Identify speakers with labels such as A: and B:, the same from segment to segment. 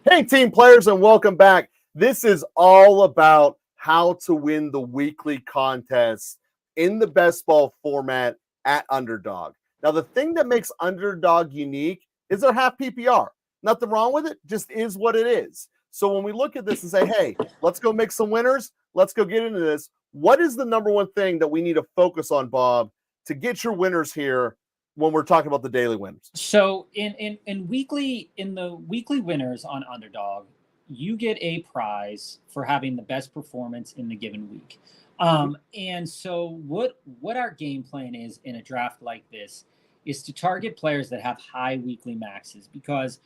A: Hey, team players, and welcome back. This is all about how to win the weekly contest in the best ball format at Underdog. Now, the thing that makes Underdog unique is their half PPR. Nothing wrong with it, just is what it is. So when we look at this and say, hey, let's go make some winners, let's go get into this. What is the number one thing that we need to focus on, Bob, to get your winners here when we're talking about the daily wins?
B: So in the weekly winners on Underdog, you get a prize for having the best performance in the given week. And so what our game plan is in a draft like this is to target players that have high weekly maxes, because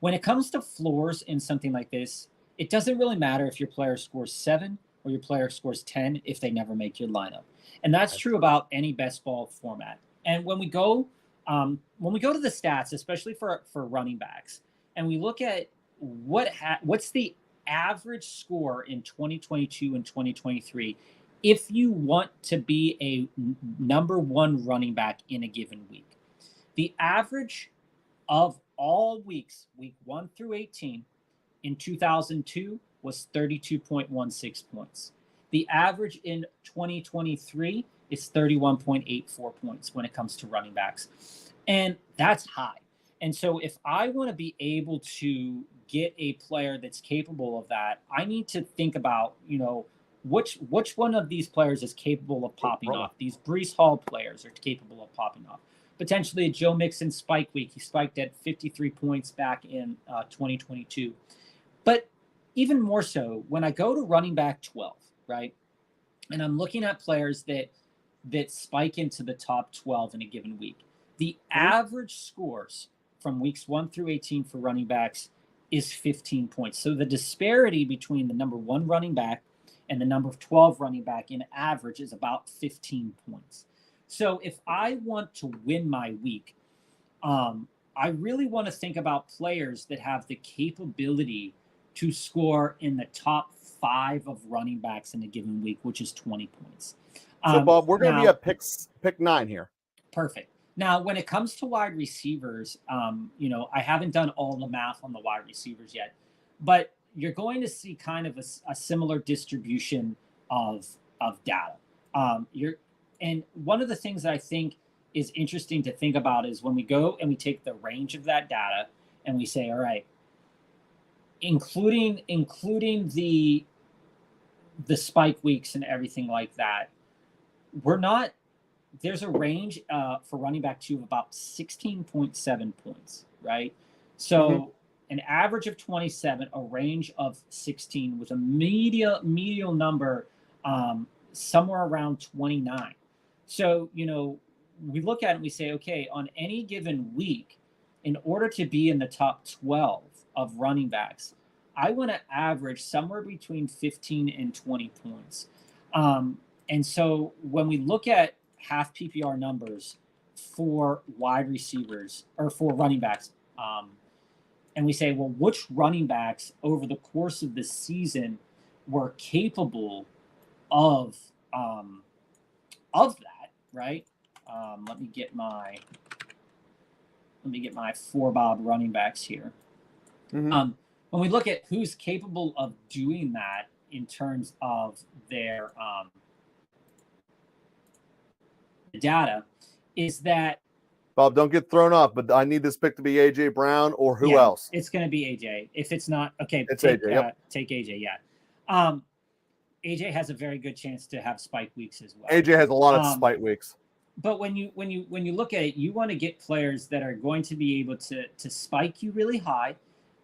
B: when it comes to floors in something like this, it doesn't really matter if your player scores 7 or your player scores 10 if they never make your lineup. And that's true about any best ball format. And when we go to the stats, especially for running backs, and we look at what's the average score in 2022 and 2023, if you want to be a number one running back in a given week, the average of all weeks, week 1 through 18, in 2002 was 32.16 points. The average in 2023 is 31.84 points when it comes to running backs. And that's high. And so if I want to be able to get a player that's capable of that, I need to think about, which one of these players is capable of popping off. These Breece Hall players are capable of popping off. Potentially a Joe Mixon spike week. He spiked at 53 points back in 2022. But even more so, when I go to running back 12, right, and I'm looking at players that spike into the top 12 in a given week, the average scores from weeks 1 through 18 for running backs is 15 points. So the disparity between the number 1 running back and the number 12 running back in average is about 15 points. So if I want to win my week, I really want to think about players that have the capability to score in the top 5 of running backs in a given week, which is 20 points.
A: So, Bob, we're going to be at pick 9 here.
B: Perfect. Now, when it comes to wide receivers, I haven't done all the math on the wide receivers yet, but you're going to see kind of a similar distribution of data. And one of the things that I think is interesting to think about is when we go and we take the range of that data and we say, all right, including the spike weeks and everything like that, there's a range for running back 2 of about 16.7 points, right? So an average of 27, a range of 16, with a medial number somewhere around 29. So, we look at it and we say, okay, on any given week, in order to be in the top 12 of running backs, I want to average somewhere between 15 and 20 points. And so when we look at half PPR numbers for wide receivers or for running backs, and we say, well, which running backs over the course of the season were capable of that, right? Let me get my 4 Bob running backs here. When we look at who's capable of doing that in terms of their data, is that,
A: Bob, don't get thrown off, but I need this pick to be AJ Brown or who else?
B: It's going to be AJ. If it's not, okay,
A: it's AJ. Yep.
B: Take AJ. Yeah. AJ has a very good chance to have spike weeks as well.
A: AJ has a lot of spike weeks.
B: But when you look at it, you want to get players that are going to be able to spike you really high,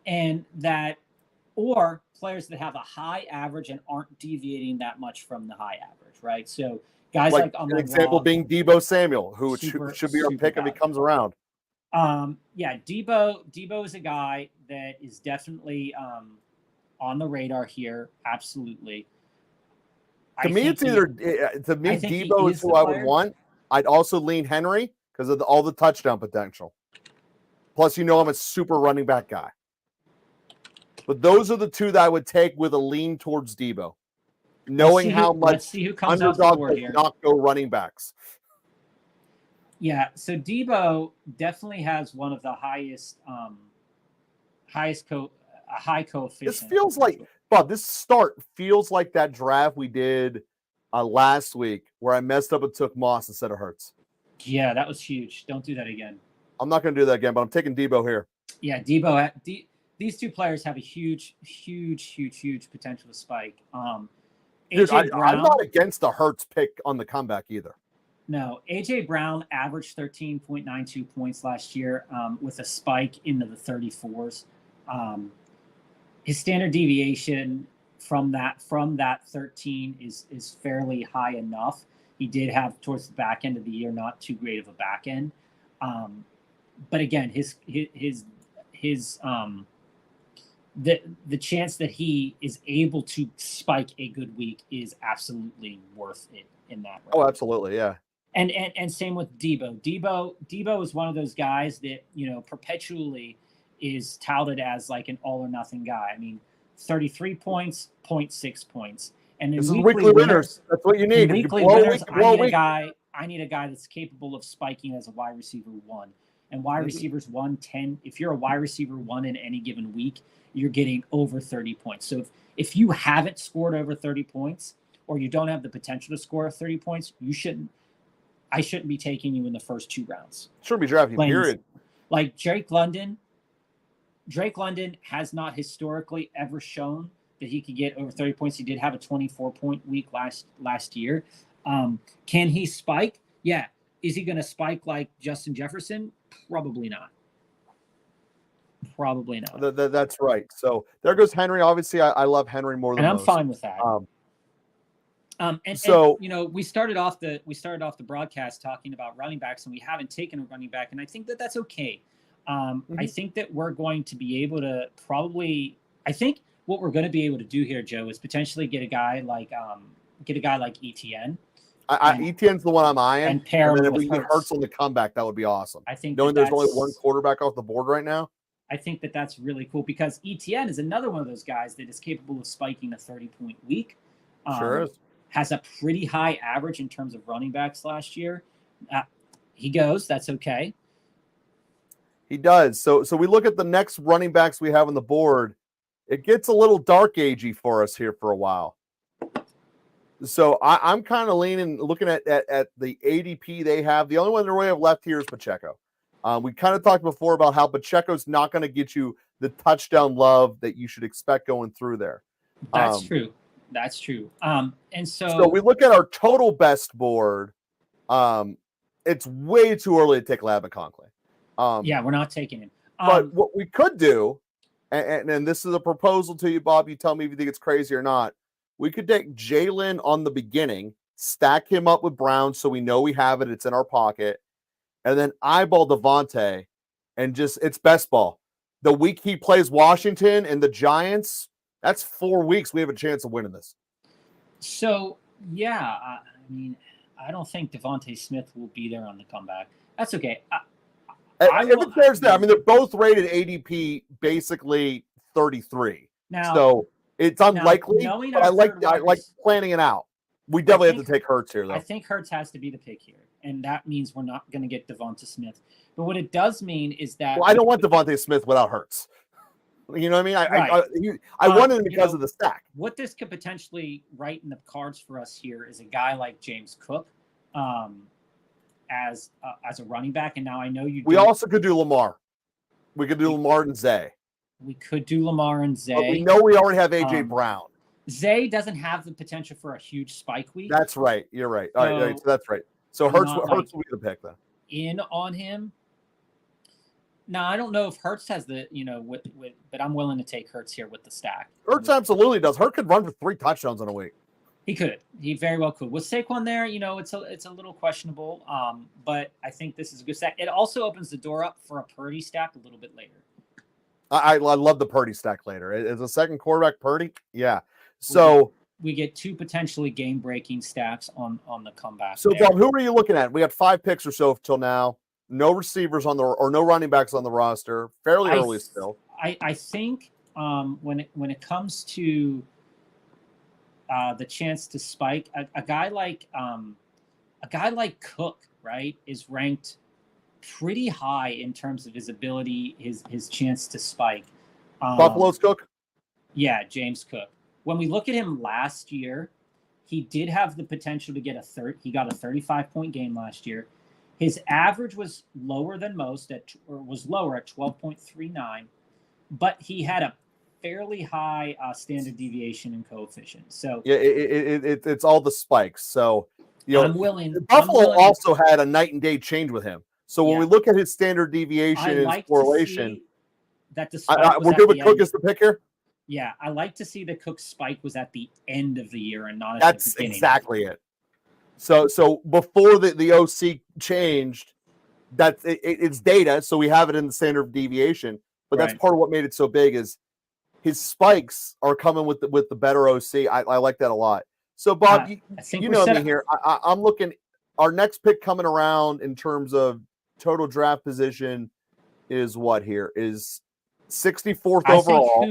B: and or players that have a high average and aren't deviating that much from the high average, right? So guys like
A: an example being Deebo Samuel, who should be our pick if he comes around.
B: Deebo is a guy that is definitely on the radar here. Absolutely.
A: Deebo is who I would want. I'd also lean Henry because of all the touchdown potential. Plus, I'm a super running back guy. But those are the 2 that I would take with a lean towards Deebo, knowing how much Underdog does not go running backs.
B: Yeah, so Deebo definitely has one of the highest high
A: This
B: coefficient.
A: feels like, Bob, this start feels like that draft we did last week where I messed up and took Moss instead of Hurts.
B: Yeah, that was huge. Don't do that again.
A: I'm not going to do that again, but I'm taking Debo here.
B: Yeah, Debo. These two players have a huge potential to spike.
A: Dude,
B: AJ Brown.
A: I'm not against the Hurts pick on the comeback either.
B: No, AJ Brown averaged 13.92 points last year with a spike into the 34s. His standard deviation from that 13 is fairly high enough. He did have towards the back end of the year not too great of a back end, but again, the chance that he is able to spike a good week is absolutely worth it in that way.
A: Oh, absolutely, yeah.
B: And same with Debo. Debo is one of those guys that, perpetually is touted as like an all or nothing guy. I mean, 33 points, 0.6 points. And
A: this is weekly winners. That's what you need.
B: Weekly winners, I need a guy that's capable of spiking as a wide receiver 1. And wide receivers 1, 10. If you're a wide receiver 1 in any given week, you're getting over 30 points. So if you haven't scored over 30 points, or you don't have the potential to score 30 points, I shouldn't be taking you in the first 2 rounds.
A: Shouldn't be drafting, period.
B: Like Drake London has not historically ever shown that he could get over 30 points. He did have a 24-point week last year. Can he spike? Yeah. Is he going to spike like Justin Jefferson? Probably not. Probably not.
A: That's right. So there goes Henry. Obviously, I love Henry more than most.
B: And I'm fine with that. And we started off the broadcast talking about running backs, and we haven't taken a running back, and I think that that's okay. I think that we're going to be able to I think what we're going to be able to do here, Joe, is potentially get a guy like ETN.
A: ETN's the one I'm eyeing.
B: And pair him
A: if
B: with
A: we get Hurts on the comeback, that would be awesome.
B: I think
A: knowing there's only one quarterback off the board right now.
B: I think that that's really cool because ETN is another one of those guys that is capable of spiking a 30-point week.
A: Sure is.
B: Has a pretty high average in terms of running backs last year. He goes. That's okay.
A: He does. So we look at the next running backs we have on the board. It gets a little dark agey for us here for a while. So I'm kind of looking at the ADP they have. The only one they really have left here is Pacheco. We kind of talked before about how Pacheco's not going to get you the touchdown love that you should expect going through there.
B: That's true. That's true. And
A: so we look at our total best board. It's way too early to take Lab and Conklin.
B: Yeah, we're not taking him.
A: But what we could do, and this is a proposal to you, Bob. You tell me if you think it's crazy or not. We could take Jalen on the beginning, stack him up with Brown so we know we have it. It's in our pocket. And then eyeball Devontae and it's best ball. The week he plays Washington and the Giants, that's 4 weeks. We have a chance of winning this.
B: So, yeah, I mean, I don't think Devontae Smith will be there on the comeback. That's okay.
A: If it cares there, I mean, they're both rated ADP basically 33.
B: Now,
A: so it's unlikely, but I like planning it out. We definitely have to take Hurts here, though.
B: I think Hurts has to be the pick here, and that means we're not going to get Devonta Smith. But what it does mean is that
A: I don't want Devontae Smith without Hurts. You know what I mean? I wanted him because of the stack.
B: What this could potentially write in the cards for us here is a guy like James Cook as a running back. And now I know you.
A: We also could do Lamar. We could do Lamar and Zay.
B: We could do Lamar and Zay.
A: But we know we already have AJ Brown.
B: Zay doesn't have the potential for a huge spike week.
A: That's right. You're right. All right. So that's right. So Hurts will be the pick then.
B: In on him. Now I don't know if Hurts has the but I'm willing to take Hurts here with the stack.
A: Hurts absolutely does. Hurts could run for 3 touchdowns in a week.
B: He could. He very well could. With Saquon there, it's a little questionable. But I think this is a good stack. It also opens the door up for a Purdy stack a little bit later.
A: I love the Purdy stack later. As a second quarterback, Purdy, yeah. So
B: we get 2 potentially game-breaking stacks on the comeback.
A: So, Bob, who are you looking at? We got 5 picks or so till now. No receivers or no running backs on the roster. Fairly early still.
B: I think when it comes to the chance to spike, a guy like Cook, right, is ranked pretty high in terms of his ability, his chance to spike.
A: Buffalo's Cook?
B: Yeah, James Cook. When we look at him last year, he did have the potential to get he got a 35-point game last year. His average was lower than most was lower at 12.39, but he had a fairly high standard deviation and coefficient. So
A: yeah, it's all the spikes. So
B: I'm willing.
A: Buffalo also had a night and day change with him. So when we look at his standard deviation and correlation,
B: that the spike
A: we're good with Cook as the pick here.
B: Yeah, I like to see the Cook spike was at the end of the year and not
A: at the beginning. That's exactly it. So before the OC changed, it's data, so we have it in the standard deviation. But that's part of what made it so big is his spikes are coming with the better OC. I like that a lot. So Bob, you know me here. I'm looking. Our next pick coming around in terms of total draft position is what here is 64th overall.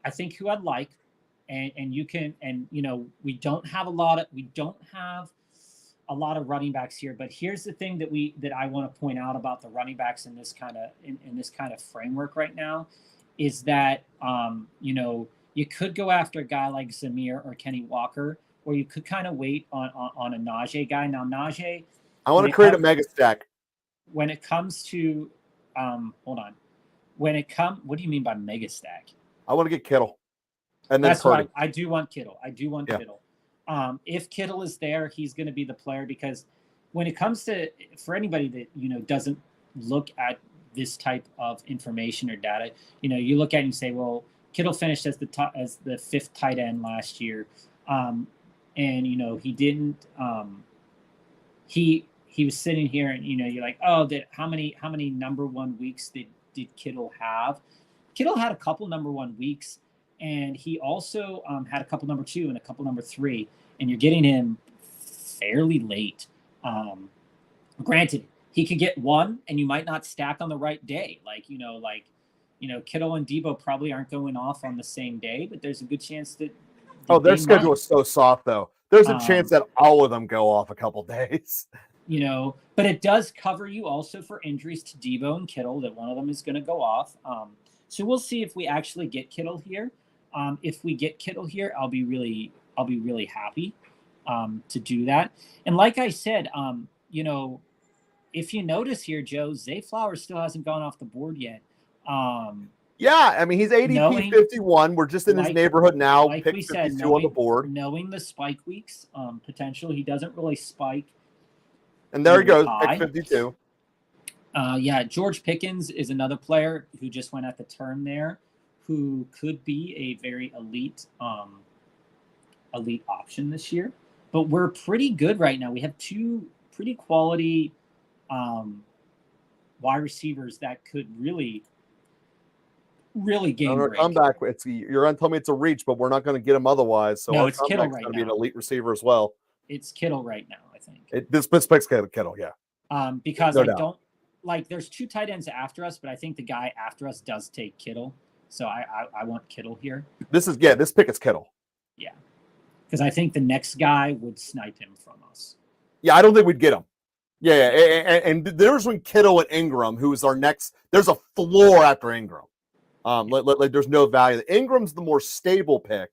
B: I think who I'd like, and you can, and you know, we don't have a lot of running backs here, but here's the thing that I want to point out about the running backs in this kind of framework right now is that you know, you could go after a guy like Zamir or Kenny Walker, or you could kind of wait on a Najee guy. Now Najee,
A: I want to create a mega stack.
B: When it comes to hold on. What do you mean by mega stack?
A: I want to get Kittle. And then
B: that's Purdy. Right. I do want Kittle. Kittle. If Kittle is there, he's going to be the player, because when it comes to, for anybody that, you know, doesn't look at this type of information or data, you know, you look at it and you say, well, Kittle finished as the fifth tight end last year. And, you know, he didn't, he was sitting here and, you know, you're like, oh, how many number one weeks did Kittle have? Kittle had a couple number one weeks, and he also had a couple number two and a couple number three, and you're getting him fairly late. Granted, he could get one, and you might not stack on the right day. Like Kittle and Debo probably aren't going off on the same day, but there's a good chance that.
A: Their schedule is so soft, though. There's a chance that all of them go off a couple days.
B: You know, but it does cover you also for injuries to Debo and Kittle, that one of them is going to go off. So we'll see if we actually get Kittle here. If we get Kittle here, I'll be really happy to do that. And like I said, you know, if you notice here, Joe, Zay Flowers still hasn't gone off the board yet.
A: Yeah, I mean, he's ADP 51. We're just in his neighborhood now.
B: Like we said,
A: on the board.
B: Knowing the spike weeks potential, he doesn't really spike.
A: And there he goes, pick 52.
B: Yeah, George Pickens is another player who just went at the turn there, who could be a very elite option this year. But we're pretty good right now. We have two pretty quality wide receivers that could really game break.
A: Comeback. You're going to tell me it's a reach, but we're not going to get him otherwise. So
B: no, it's Kittle right now.
A: Going to be an elite receiver as well.
B: It's Kittle right now, I think.
A: This pick's Kittle, yeah.
B: Because no I doubt. Don't like. There's two tight ends after us, but I think the guy after us does take Kittle. So I want Kittle here.
A: This pick is Kittle.
B: Yeah, because I think the next guy would snipe him from us.
A: Yeah, I don't think we'd get him. Yeah, and there's when Kittle and Ingram, who is our next. There's a floor after Ingram. There's no value. Ingram's the more stable pick,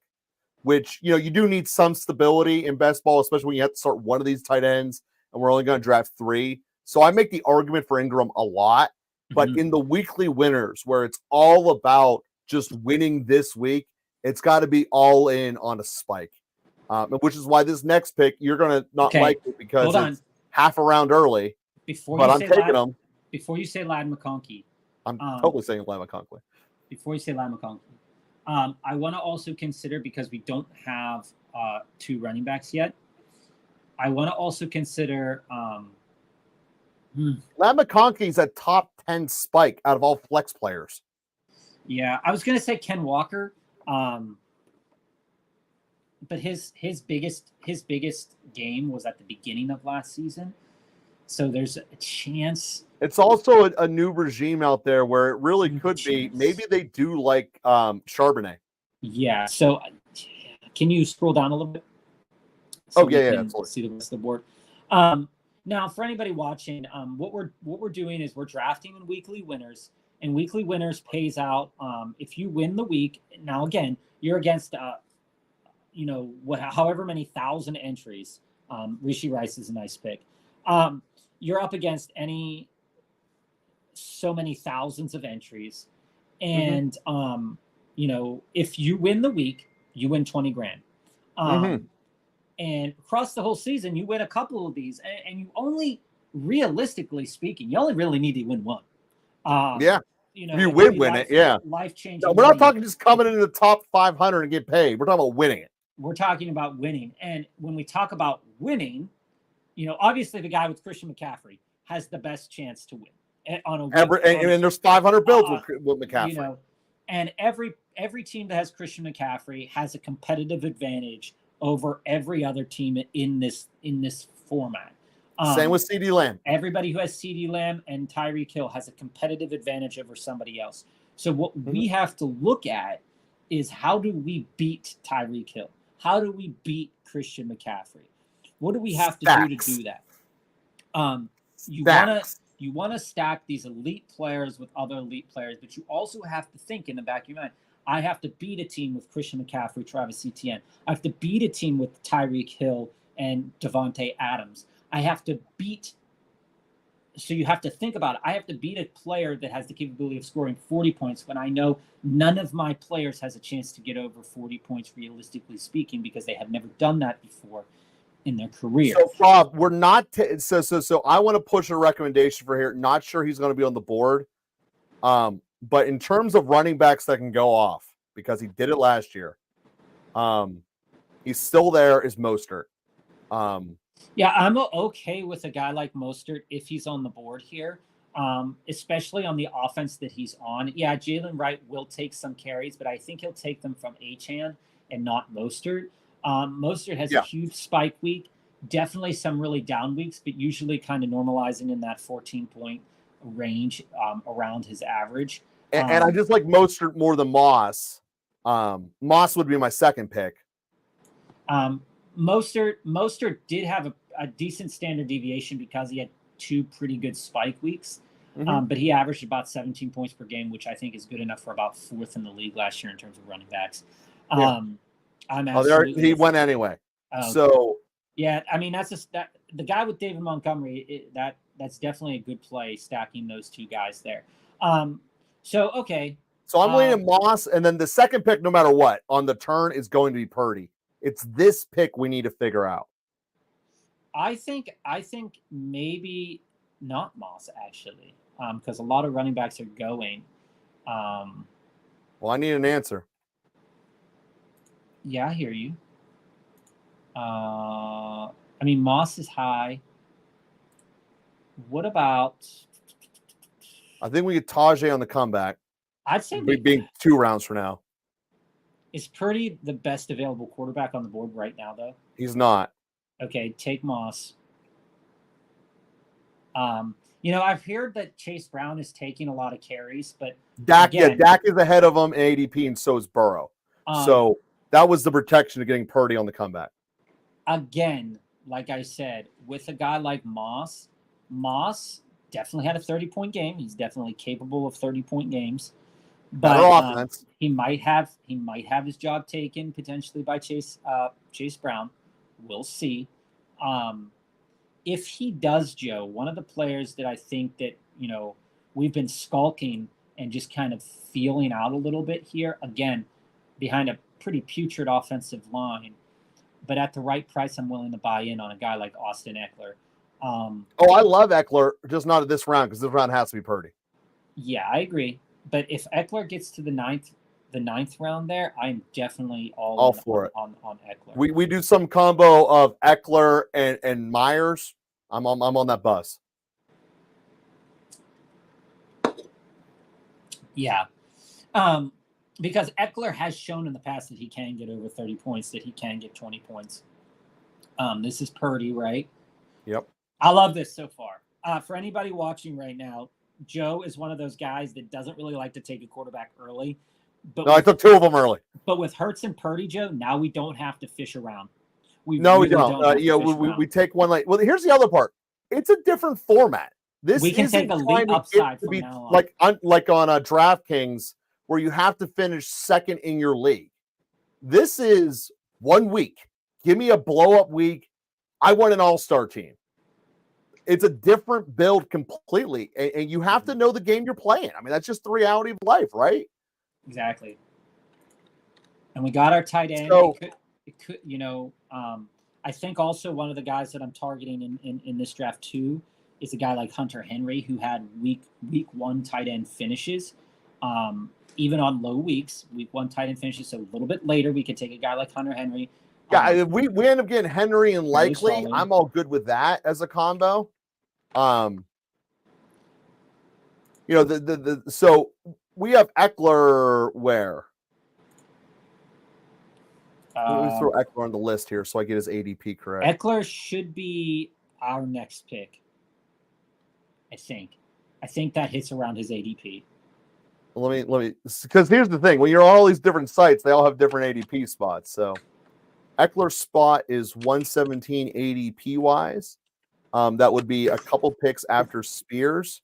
A: which, you know, you do need some stability in best ball, especially when you have to start one of these tight ends, and we're only going to draft 3. So I make the argument for Ingram a lot, but in the weekly winners, where it's all about just winning this week, it's got to be all in on a spike, which is why this next pick, you're going to not like it because it's half a round early, I'm taking them.
B: Before you say Ladd McConkey.
A: I'm totally saying Ladd McConkey.
B: Before you say Ladd McConkey. I want to also consider, because we don't have 2 running backs yet, I want to also consider
A: Ladd McConkey's a top 10 spike out of all flex players.
B: Yeah, I was going to say Ken Walker, but his biggest game was at the beginning of last season, so there's a chance.
A: It's also a new regime out there where it really could be. Maybe they do like Charbonnet.
B: Yeah. So can you scroll down a little bit?
A: So absolutely.
B: See the rest of the board. Now, for anybody watching, what we're doing is we're drafting in weekly winners, And weekly winners pays out if you win the week. Now again, you're against however many thousand entries. Rishi Rice is a nice pick. You're up against so many thousands of entries, and if you win the week, you win 20 grand. And across the whole season, you win a couple of these, and you only, realistically speaking, you only really need to win one.
A: You win it. Yeah,
B: life-changing.
A: No, we're not talking just coming into the top 500 and get paid. We're talking about winning it.
B: We're talking about winning, and when we talk about winning, obviously the guy with Christian McCaffrey has the best chance to win on a
A: and there's 500 builds with McCaffrey.
B: And every team that has Christian McCaffrey has a competitive advantage over every other team in this format.
A: Same with CeeDee Lamb.
B: Everybody who has CeeDee Lamb and Tyreek Hill has a competitive advantage over somebody else. So what we have to look at is, how do we beat Tyreek Hill? How do we beat Christian McCaffrey? What do we have to do to do that? You want to stack these elite players with other elite players, but you also have to think in the back of your mind, I have to beat a team with Christian McCaffrey, Travis Etienne. I have to beat a team with Tyreek Hill and Devontae Adams. I have to beat. So you have to think about it. I have to beat a player that has the capability of scoring 40 points when I know none of my players has a chance to get over 40 points, realistically speaking, because they have never done that before in their career.
A: So, Rob, we're not. So I want to push a recommendation for here. Not sure he's going to be on the board. But in terms of running backs that can go off, because he did it last year, he's still there, is Mostert.
B: Yeah, I'm okay with a guy like Mostert if he's on the board here, especially on the offense that he's on. Yeah, Jalen Wright will take some carries, but I think he'll take them from Achane and not Mostert. Mostert has a huge spike week, definitely some really down weeks, but usually kind of normalizing in that 14-point range around his average.
A: And I just like Mostert more than Moss. Moss would be my second pick.
B: Mostert did have a decent standard deviation because he had two pretty good spike weeks, but he averaged about 17 points per game, which I think is good enough for about fourth in the league last year in terms of running backs.
A: He went anyway.
B: Yeah, I mean that's the guy with David Montgomery. That's definitely a good play, stacking those two guys there. So I'm leaning Moss, and then the second pick, no matter what, on the turn is going to be Purdy. It's this pick we need to figure out. I think maybe not Moss, actually, because a lot of running backs are going.
A: Well, I need an answer.
B: Yeah, I hear you. I mean, Moss is high. What about?
A: I think we get Tajay on the comeback.
B: I'd say
A: being 2 rounds from now.
B: Is Purdy the best available quarterback on the board right now, though?
A: He's not.
B: Okay, take Moss. I've heard that Chase Brown is taking a lot of carries, but
A: Dak is ahead of him in ADP, and so is Burrow. So that was the protection of getting Purdy on the comeback.
B: Again, like I said, with a guy like Moss definitely had a 30-point game. He's definitely capable of 30-point games. But he might have his job taken potentially by Chase Brown. We'll see. If he does, Joe, one of the players that I think that we've been skulking and just kind of feeling out a little bit here, again, behind a pretty putrid offensive line, but at the right price, I'm willing to buy in on a guy like Austin Eckler.
A: I love Eckler, just not at this round, because this round has to be Purdy.
B: Yeah, I agree. But if Eckler gets to the ninth round there, I'm definitely all
A: for it
B: on Eckler.
A: We do some combo of Eckler and Myers. I'm on that bus.
B: Yeah. Because Eckler has shown in the past that he can get over 30 points, that he can get 20 points. This is Purdy, right?
A: Yep.
B: I love this so far. For anybody watching right now, Joe is one of those guys that doesn't really like to take a quarterback early.
A: I took 2 of them early.
B: But with Hurts and Purdy, Joe, now we don't have to fish around.
A: We don't. We take one late. Well, here's the other part. It's a different format. This
B: We can
A: isn't
B: take a
A: trying
B: lead
A: to
B: upside
A: get to
B: from
A: be
B: now on.
A: like on a DraftKings where you have to finish second in your league. This is 1 week. Give me a blow up week. I want an all-star team. It's a different build completely, and you have to know the game you're playing. I mean, that's just the reality of life, right?
B: Exactly. And we got our tight end.
A: So,
B: It could, I think also one of the guys that I'm targeting in this draft too is a guy like Hunter Henry, who had week one tight end finishes. Even on low weeks, week one tight end finishes. So a little bit later, we could take a guy like Hunter Henry.
A: yeah, if we end up getting Henry and Likely,
B: solid.
A: I'm all good with that as a combo. So we have Eckler where? Let me throw Eckler on the list here so I get his ADP correct.
B: Eckler should be our next pick. I think that hits around his ADP.
A: Let me, because here's the thing: when you're on all these different sites, they all have different ADP spots. So Eckler's spot is 117 ADP wise. That would be a couple picks after Spears.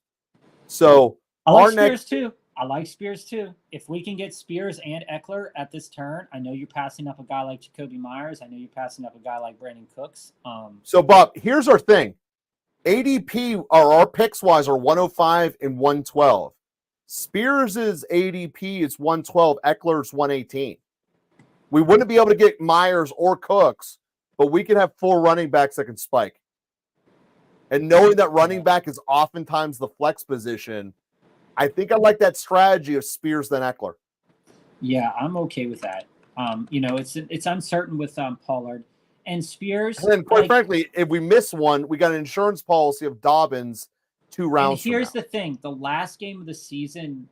A: So
B: I like Spears too. I like Spears too. If we can get Spears and Eckler at this turn, I know you're passing up a guy like Jacoby Myers. I know you're passing up a guy like Brandon Cooks.
A: So Bob, here's our thing: ADP or our picks wise are 105 and 112. Spears's ADP is 112. Eckler's 118. We wouldn't be able to get Myers or Cooks, but we could have 4 running backs that can spike. And knowing that running back is oftentimes the flex position, I think I like that strategy of Spears than Eckler.
B: Yeah, I'm okay with that. It's uncertain with Pollard and Spears.
A: And then, quite frankly, if we miss one, we got an insurance policy of Dobbins 2 rounds.
B: And here's the thing: the last game of the season,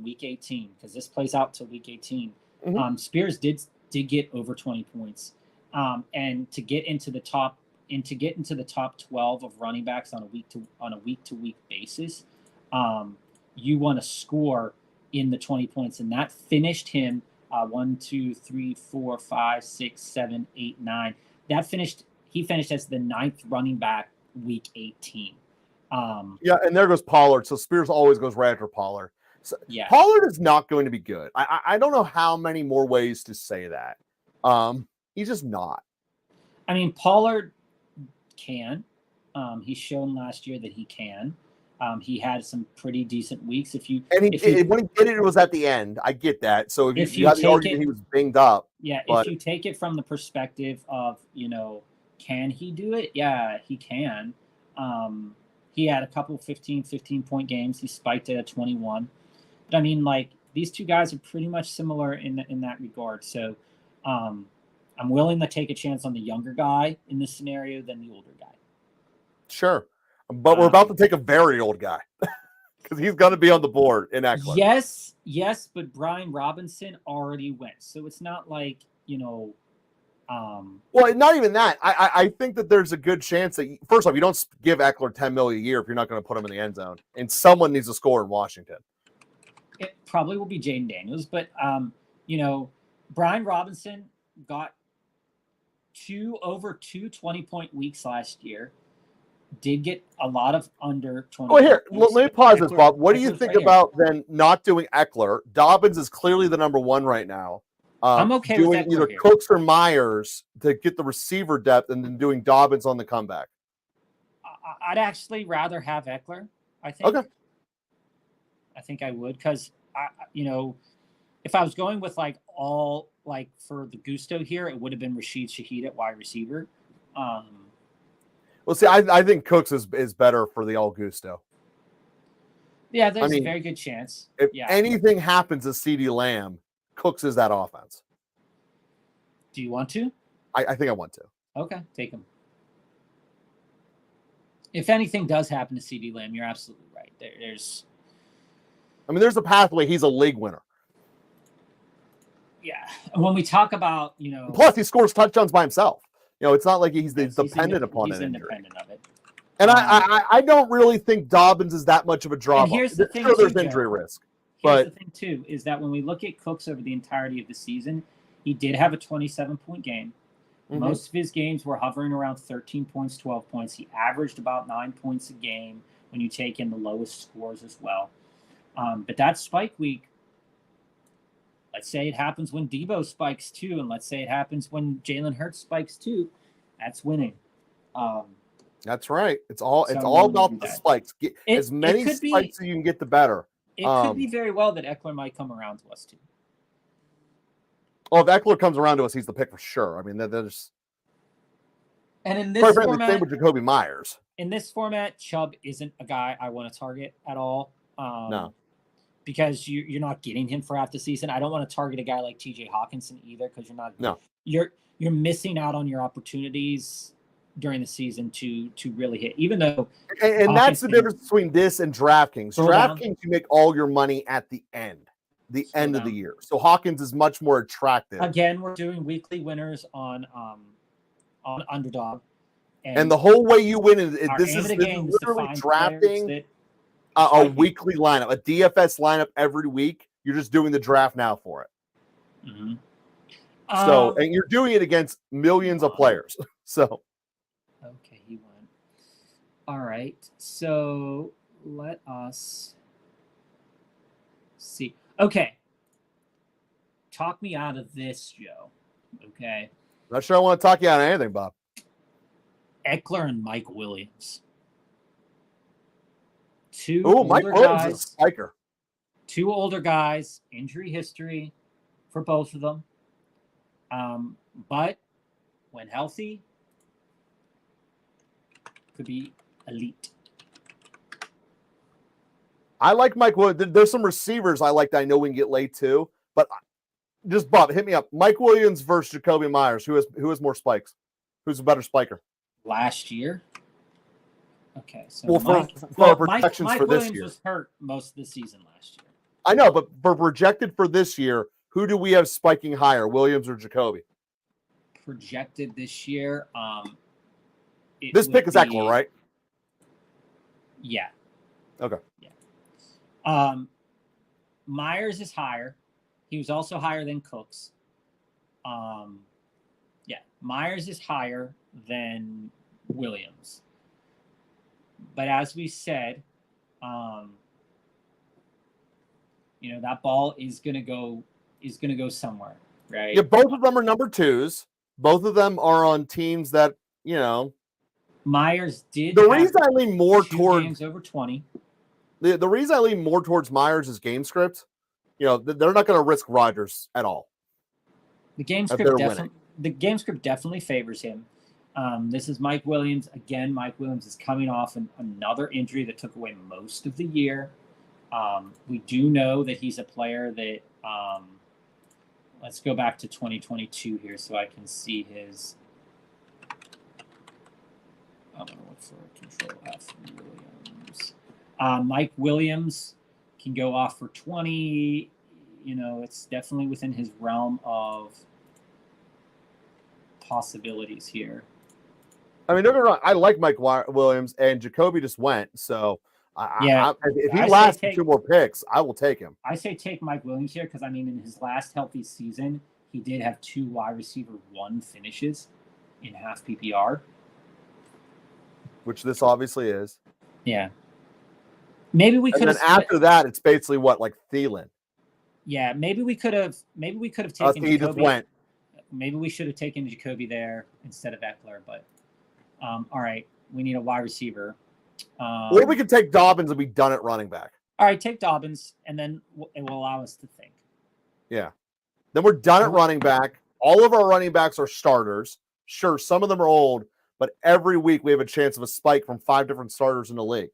B: week 18, because this plays out to week 18.
A: Mm-hmm.
B: Spears did get over 20 points, and to get into the top 12 of running backs on a week to week basis, you want to score in the 20 points, and that finished him 1, 2, 3, 4, 5, 6, 7, 8, 9. He finished as the 9th running back week 18.
A: Yeah, and there goes Pollard. So Spears always goes right after Pollard. So yeah. Pollard is not going to be good. I don't know how many more ways to say that. He's just not.
B: I mean, Pollard can. He's shown last year that he can. He had some pretty decent weeks. When he did it was at the end. I get that. So if you have the argument he was banged up. Yeah, if you take it from the perspective of, can he do it? Yeah, he can. He had a couple 15-point games. He spiked it at 21. But I mean, like, these two guys are pretty much similar in that regard. So I'm willing to take a chance on the younger guy in this scenario than the older guy.
A: Sure. But we're about to take a very old guy because he's going to be on the board in Eckler.
B: Yes, but Brian Robinson already went. So it's not like,
A: well, not even that. I think that there's a good chance that, first off, you don't give Eckler $10 million a year if you're not going to put him in the end zone. And someone needs to score in Washington.
B: It probably will be Jaden Daniels. But, Brian Robinson got 2 20-point weeks last year. Did get a lot of under 20.
A: Oh, here, let me pause this, Bob. What do you think about then not doing Eckler? Dobbins is clearly the number 1 right now.
B: I'm okay
A: doing
B: with
A: either
B: here.
A: Cooks or Myers to get the receiver depth, and then doing Dobbins on the comeback.
B: I'd actually rather have Eckler. I think.
A: Okay.
B: I think I would, because if I was going with for the gusto here, it would have been Rashid Shaheed at wide receiver.
A: Well, see, I think Cooks is better for the all gusto.
B: Yeah, there's a very good chance.
A: If anything happens to CeeDee Lamb, Cooks is that offense.
B: Do you want to?
A: I think I want to.
B: Okay, take him. If anything does happen to CeeDee Lamb, you're absolutely right. There's
A: a pathway. He's a league winner.
B: Yeah. And when we talk about,
A: plus he scores touchdowns by himself. It's not like he's dependent upon it. He's independent of it. And I don't really think Dobbins is that much of a drop.
B: Here's the thing.
A: Sure, there's injury risk.
B: Here's the thing, too, is that when we look at Cooks over the entirety of the season, he did have a 27-point game.
A: Mhm.
B: Most of his games were hovering around 13 points, 12 points. He averaged about 9 points a game when you take in the lowest scores as well. But that spike week, let's say it happens when Debo spikes too, and let's say it happens when Jalen Hurts spikes too. That's winning.
A: That's right. It's all
B: So
A: about the spikes. Get as many
B: could
A: spikes as you can get, the better.
B: It could be very well that Eckler might come around to us too.
A: Well, if Eckler comes around to us, he's the pick for sure. I mean, there's.
B: And in this format,
A: same with Jacoby Myers.
B: In this format, Chubb isn't a guy I want to target at all.
A: No,
B: because you're not getting him for half the season. I don't want to target a guy like T.J. Hawkinson either because you're not.
A: No,
B: you're missing out on your opportunities during the season to really hit. Even though,
A: and that's the difference between this and DraftKings. DraftKings, you make all your money at the end. Of the year. So Hawkins is much more attractive.
B: Again, we're doing weekly winners on Underdog.
A: And the whole way you win is this is literally drafting a weekly lineup, a DFS lineup every week. You're just doing the draft now for it.
B: Mm-hmm.
A: So, and you're doing it against millions of players. So.
B: Okay, he won. All right. So let us see. Okay. Talk me out of this, Joe. Okay.
A: Not sure I want to talk you out of anything, Bob.
B: Eckler and Mike Williams.
A: Mike Williams is a spiker.
B: Two older guys, injury history for both of them. But when healthy, could be elite.
A: I like Mike Williams. There's some receivers I like that I know we can get late too. But just Bob, hit me up. Mike Williams versus Jacoby Myers. Who has more spikes? Who's a better spiker?
B: Last year. Okay, so
A: for projections
B: Mike
A: for
B: Williams
A: this year,
B: was hurt most of the season last year.
A: I know, but for projected for this year, who do we have spiking higher, Williams or Jacoby?
B: Projected this year,
A: this pick is Eckler, right?
B: Yeah.
A: Okay.
B: Yeah. Myers is higher. He was also higher than Cooks. Yeah, Myers is higher than Williams. But as we said, that ball is gonna go somewhere, right?
A: Yeah, both of them are number twos. Both of them are on teams that,
B: Myers did.
A: The reason I lean more towards
B: games over 20.
A: The reason I lean more towards Myers is game script. They're not going to risk Rodgers at all.
B: The game script definitely favors him. This is Mike Williams. Again, Mike Williams is coming off another injury that took away most of the year. We do know that he's a player that let's go back to 2022 here so I can see his. I'm going to look for Control F Williams. Mike Williams can go off for 20. It's definitely within his realm of possibilities here.
A: I mean, don't get me wrong. I like Mike Williams, and Jacoby just went. So, if he lasts 2 more picks, I will take him.
B: I say take Mike Williams here because, in his last healthy season, he did have 2 wide receiver 1 finishes in half PPR.
A: Which this obviously is.
B: Yeah. Maybe we could have.
A: After that, it's basically like Thielen.
B: Yeah, maybe we could have taken Jacoby.
A: He just went.
B: Maybe we should have taken Jacoby there instead of Eckler, but all right, we need a wide receiver.
A: Or we could take Dobbins and be done at running back.
B: All right, take Dobbins, and then it will allow us to think.
A: Yeah. Then we're done at running back. All of our running backs are starters. Sure, some of them are old, but every week we have a chance of a spike from 5 different starters in the league.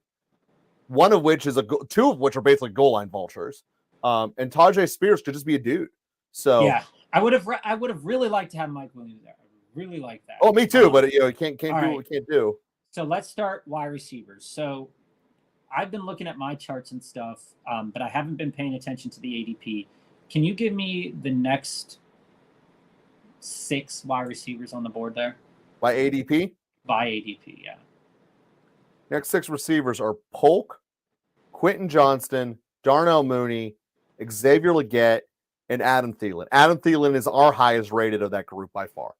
A: One of which is 2 of which are basically goal line vultures. And Tajay Spears could just be a dude. So
B: yeah, I would have really liked to have Mike Williams there. I really like that.
A: Oh, me too. But can't do what we can't do.
B: So let's start wide receivers. So I've been looking at my charts and stuff, but I haven't been paying attention to the ADP. Can you give me the next 6 wide receivers on the board there?
A: By ADP?
B: By ADP, yeah.
A: Next 6 receivers are Polk, Quentin Johnston, Darnell Mooney, Xavier Legette, and Adam Thielen. Adam Thielen is our highest rated of that group by far.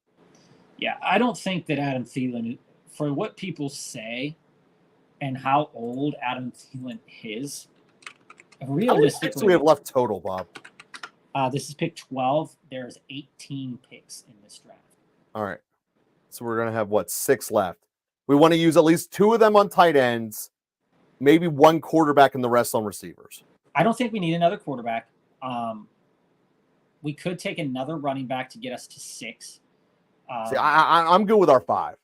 B: Yeah, I don't think that Adam Thielen, for what people say and how old Adam Thielen is,
A: How many picks do
B: realistically,
A: we have left total, Bob?
B: this is pick 12. There's 18 picks in this draft.
A: All right. So we're going to have, 6 left. We want to use at least 2 of them on tight ends, maybe 1 quarterback and the rest on receivers.
B: I don't think we need another quarterback. We could take another running back to get us to 6.
A: See, I'm good with our 5.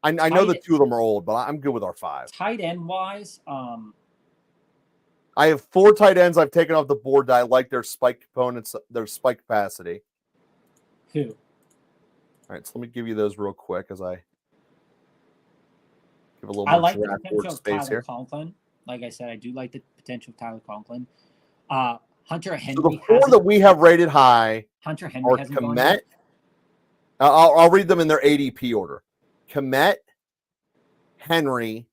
A: I know that 2 of them are old, but I'm good with our 5.
B: Tight end wise,
A: I have 4 tight ends I've taken off the board that I like their spike components, their spike capacity.
B: Who?
A: All right, so let me give you those real quick as I give a little
B: I
A: more
B: like the
A: draft
B: potential
A: board
B: of
A: space
B: Tyler
A: here.
B: Conklin. Like I said, I do like the potential of Tyler Conklin. Hunter Henry.
A: So the 4 that we have rated high
B: Hunter Henry
A: are
B: hasn't gone
A: Komet.
B: yet.
A: I'll read them in their ADP order. Komet, Henry,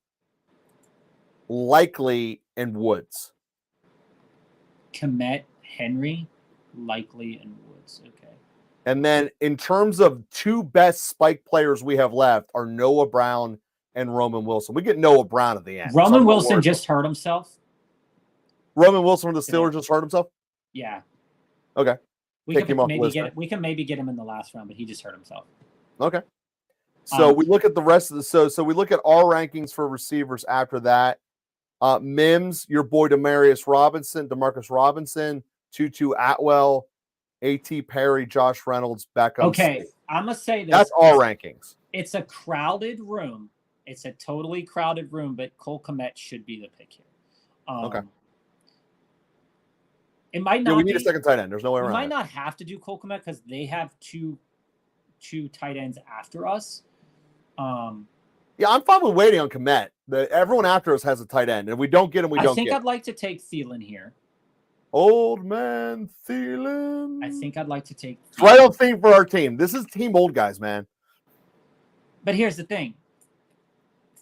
A: Likely, and Woods.
B: Komet, Henry, Likely, and Woods. Okay.
A: And then in terms of 2 best spike players we have left are Noah Brown and Roman Wilson. We get Noah Brown at the end.
B: Roman Wilson just hurt himself.
A: Roman Wilson from the Steelers just hurt himself?
B: Yeah.
A: Okay.
B: We can maybe get him in the last round, but he just hurt himself.
A: Okay. So we look at the rest of the so we look at our rankings for receivers after that. Mims, your boy Demarcus Robinson, Tutu Atwell, A.T. Perry, Josh Reynolds, Beckham.
B: Okay, I'm gonna say this.
A: That's our rankings.
B: It's a crowded room. It's a totally crowded room, but Cole Kmet should be the pick here.
A: Okay.
B: It might not.
A: We need a second tight end. There's no way around it.
B: We might not have to do Cole Kmet because they have two tight ends after us.
A: Yeah, I'm fine with waiting on Komet. Everyone after us has a tight end, and if we don't get him, we don't get him.
B: I think I'd like to take Thielen here.
A: Old man Thielen.
B: I think I'd like to take Thielen.
A: It's right on theme for our team. This is team old guys, man.
B: But here's the thing.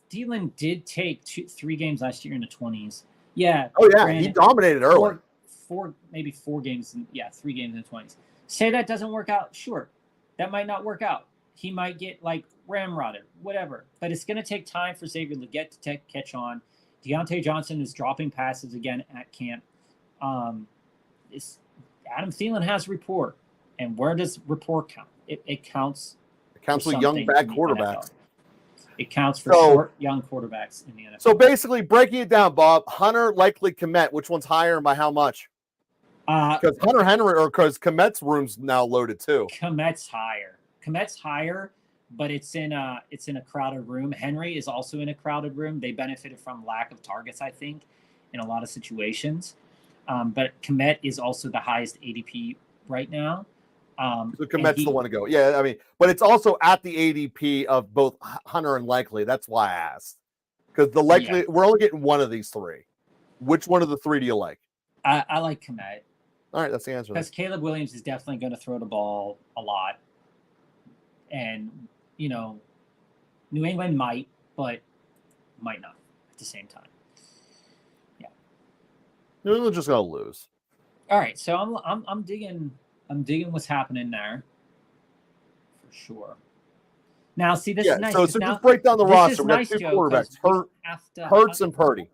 B: Thielen did take 3 games last year in the 20s. Yeah.
A: Oh, yeah. He dominated early.
B: 4 games. 3 games in the 20s. Say that doesn't work out. Sure. That might not work out. He might get ramrodded, whatever. But it's going to take time for Xavier Legette to catch on. Deontay Johnson is dropping passes again at camp. Adam Thielen has rapport. And where does rapport count? It counts.
A: It counts with young, bad quarterbacks.
B: It counts for short, young quarterbacks in the NFL.
A: So basically, breaking it down, Bob, Hunter, Likely, Komet, which one's higher and by how much? Because Hunter Henry or because Komet's room's now loaded too.
B: Komet's higher, but it's in a crowded room. Henry is also in a crowded room. They benefited from lack of targets, I think, in a lot of situations. But Komet is also the highest ADP right now.
A: So Komet's the one to go. Yeah, I mean, but it's also at the ADP of both Hunter and Likely. That's why I asked. Because the Likely, we're only getting one of these 3. Which one of the 3 do you like?
B: I like Komet.
A: All right, that's the answer.
B: Because Caleb Williams is definitely going to throw the ball a lot. And, New England might, but might not at the same time. Yeah.
A: New England's just going to lose.
B: All right, so I'm digging what's happening there for sure. Now, see, this is nice.
A: So just break down the roster. We have 2 quarterbacks, Hurts and Purdy.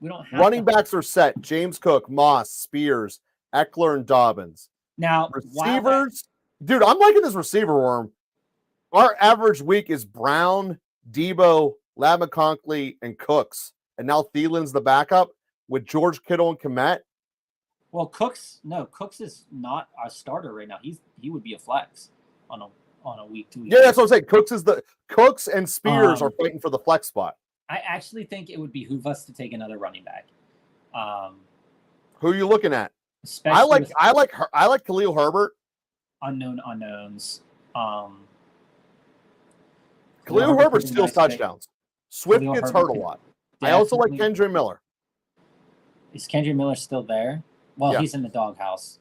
B: We don't have
A: running backs are set. James Cook, Moss, Spears, Eckler, and Dobbins.
B: Now,
A: receivers, dude, I'm liking this receiver worm. Our average week is Brown, Debo, Ladd McConkey, and Cooks. And now Thielen's the backup with George Kittle and Komet.
B: Well, Cooks is not our starter right now. He would be a flex on a week-to-week.
A: Yeah, that's what I'm saying. Cooks and Spears are fighting for the flex spot.
B: I actually think it would behoove us to take another running back.
A: Who are you looking at? I like Khalil Herbert.
B: Unknowns.
A: Khalil Herbert steals touchdowns. Swift gets hurt a lot. I also like Kendre Miller.
B: Is Kendre Miller still there? Well, he's in the doghouse.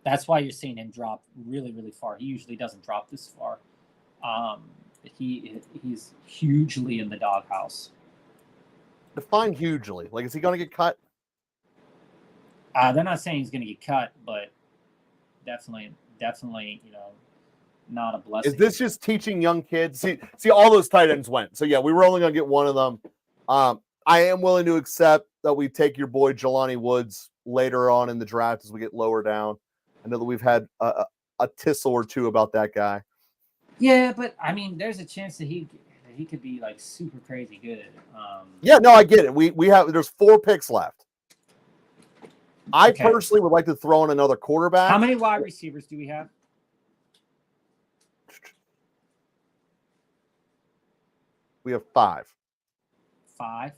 B: That's why you're seeing him drop really, really far. He usually doesn't drop this far. He's hugely in the doghouse.
A: Define hugely. Like, is he going to get cut?
B: They're not saying he's going to get cut, but definitely, not a blessing.
A: Is this just teaching young kids? See, all those tight ends went. So yeah, we were only going to get one of them. I am willing to accept that we take your boy Jelani Woods later on in the draft as we get lower down. I know that we've had a tissle or two about that guy.
B: Yeah, but I mean, there's a chance that he could be like super crazy good.
A: Yeah, no, I get it. There's 4 picks left. I personally would like to throw in another quarterback.
B: How many wide receivers do we have?
A: We have 5.
B: 5.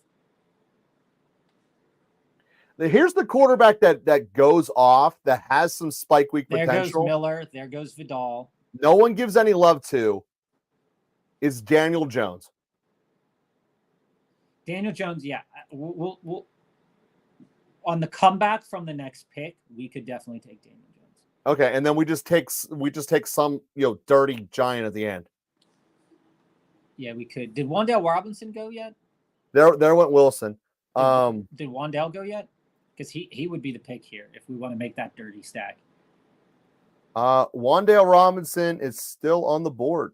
A: Here's the quarterback that goes off, that has some spike week potential.
B: There goes Miller. There goes Vidal.
A: No one gives any love to is Daniel Jones.
B: Daniel Jones, yeah. We'll on the comeback from the next pick, we could definitely take Daniel Jones.
A: Okay, and then we just take some dirty giant at the end.
B: Yeah, we could. Did Wan'Dale Robinson go yet?
A: There went Wilson.
B: Did Wan'Dale go yet? Because he would be the pick here if we want to make that dirty stack.
A: Wan'Dale Robinson is still on the board.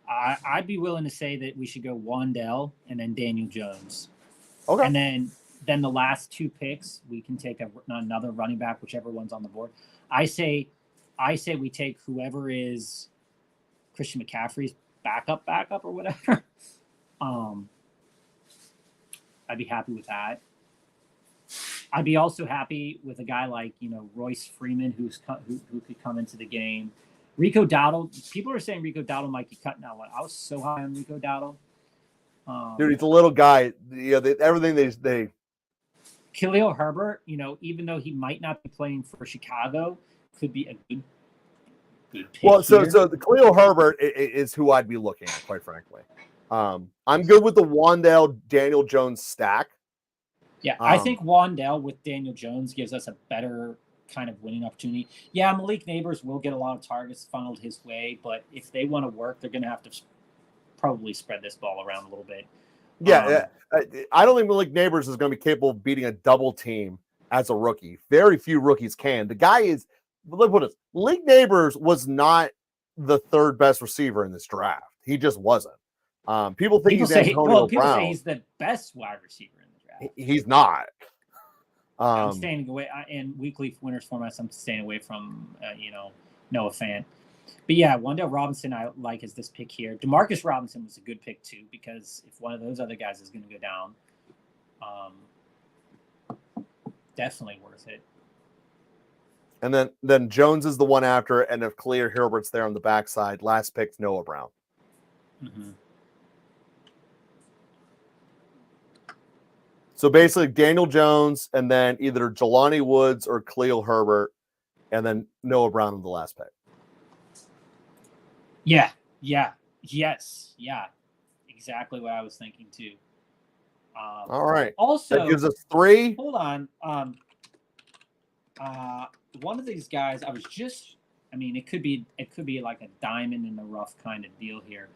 B: I'd be willing to say that we should go Wan'Dale and then Daniel Jones.
A: Okay.
B: And then the last 2 picks, we can take another running back, whichever one's on the board. I say we take whoever is Christian McCaffrey's backup or whatever. I'd be happy with that. I'd be also happy with a guy like Royce Freeman, who could come into the game. Rico Dowdle. People are saying Rico Dowdle might be cutting out. I was so high on Rico Dowdle.
A: Dude, he's a little guy. Everything they.
B: Khalil Herbert, even though he might not be playing for Chicago, could be a good pick.
A: Well, so the Khalil Herbert is who I'd be looking at, quite frankly. I'm good with the Wan'Dale Daniel Jones stack.
B: Yeah, I think Wan'Dale with Daniel Jones gives us a better kind of winning opportunity. Yeah, Malik Neighbors will get a lot of targets funneled his way, but if they want to work, they're going to have to probably spread this ball around a little bit.
A: Yeah, I don't think Malik Neighbors is going to be capable of beating a double team as a rookie. Very few rookies can. The guy is, look what it is. Malik Neighbors was not the 3rd best receiver in this draft. He just wasn't. People think he's Antonio Brown.
B: People say he's the best wide receiver in the draft.
A: He's not.
B: I'm staying away in weekly winners formats. I'm staying away from Noah Fant. But yeah, Wan'Dale Robinson I like as this pick here. Demarcus Robinson was a good pick too, because if one of those other guys is going to go down, definitely worth it.
A: And then Jones is the one after, and if Khalil Herbert's there on the backside, last pick's Noah Brown.
B: Mm-hmm.
A: So basically, Daniel Jones, and then either Jelani Woods or Khalil Herbert, and then Noah Brown on the last pick.
B: Yeah, exactly what I was thinking too.
A: All right.
B: Also,
A: that gives us 3.
B: Hold on. One of these guys, it could be like a diamond in the rough kind of deal here.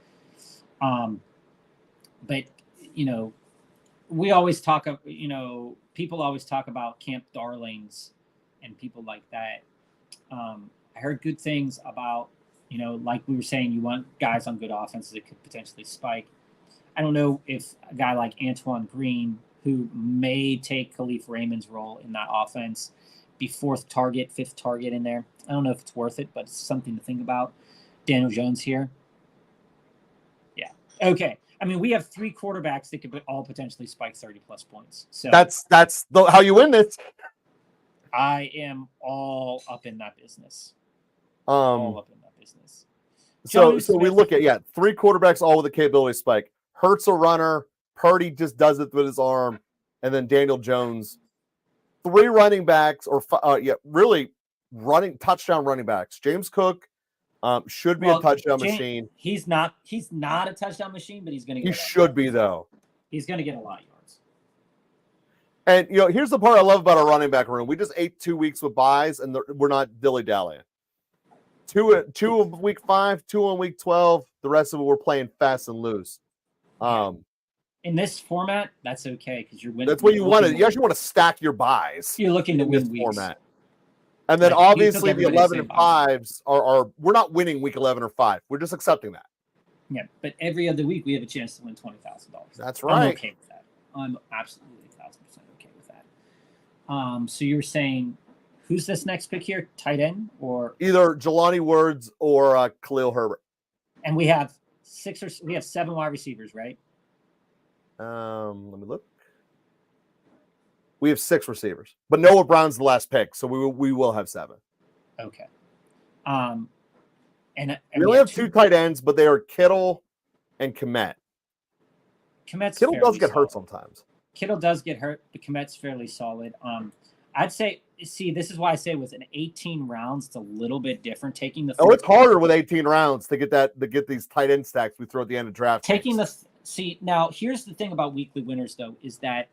B: But we always talk of, people always talk about camp darlings and people like that. I heard good things about, like we were saying, you want guys on good offenses that could potentially spike. I don't know if a guy like Antoine Green, who may take Khalif Raymond's role in that offense, be 4th target, 5th target in there. I don't know if it's worth it, but it's something to think about. Daniel Jones here. Yeah. Okay. We have 3 quarterbacks that could all potentially spike 30-plus points. So
A: that's how you win this.
B: I am all up in that business. All up in that business.
A: So we look at 3 quarterbacks all with the capability to spike. Hurts a runner. Purdy just does it with his arm, and then Daniel Jones. 3 running backs, really touchdown running backs. James Cook should be a touchdown machine.
B: He's not a touchdown machine, but he's going to.
A: He should be though.
B: He's going to get a lot of yards.
A: And here's the part I love about our running back room. We just ate 2 weeks with buys, and we're not dilly dallying. 2 of week 5, 2 on week 12. The rest of it we're playing fast and loose.
B: In this format, that's okay because you're winning.
A: That's what you want. You actually want to stack your buys.
B: You're looking to win
A: this
B: weeks.
A: format. And then
B: Like, he took
A: obviously the
B: everybody
A: 11
B: same
A: and
B: bye week.
A: 5s are we're not winning week 11 or 5. We're just accepting that.
B: Yeah, but every other week we have a chance to win $20,000.
A: That's right.
B: I'm okay with that. I'm absolutely 1,000% okay with that. So you were saying, who's this next pick here? Tight end or
A: Either Jelani Woods or Khalil Herbert.
B: and we have 7 wide receivers, right?
A: Let me look. We have 6 receivers, but Noah Brown's the last pick, so we will have 7.
B: Okay. And
A: we only have 2 tight ends, but they are Kittle and Kmet.
B: Kittle
A: does get hurt sometimes.
B: Kittle does get hurt, but Kmet's fairly solid. I'd say, see, this is why I say with an 18 rounds, it's a little bit different. Taking the
A: it's harder with 18 rounds to get these tight end stacks we throw at the end of draft.
B: Now here's the thing about weekly winners though, is that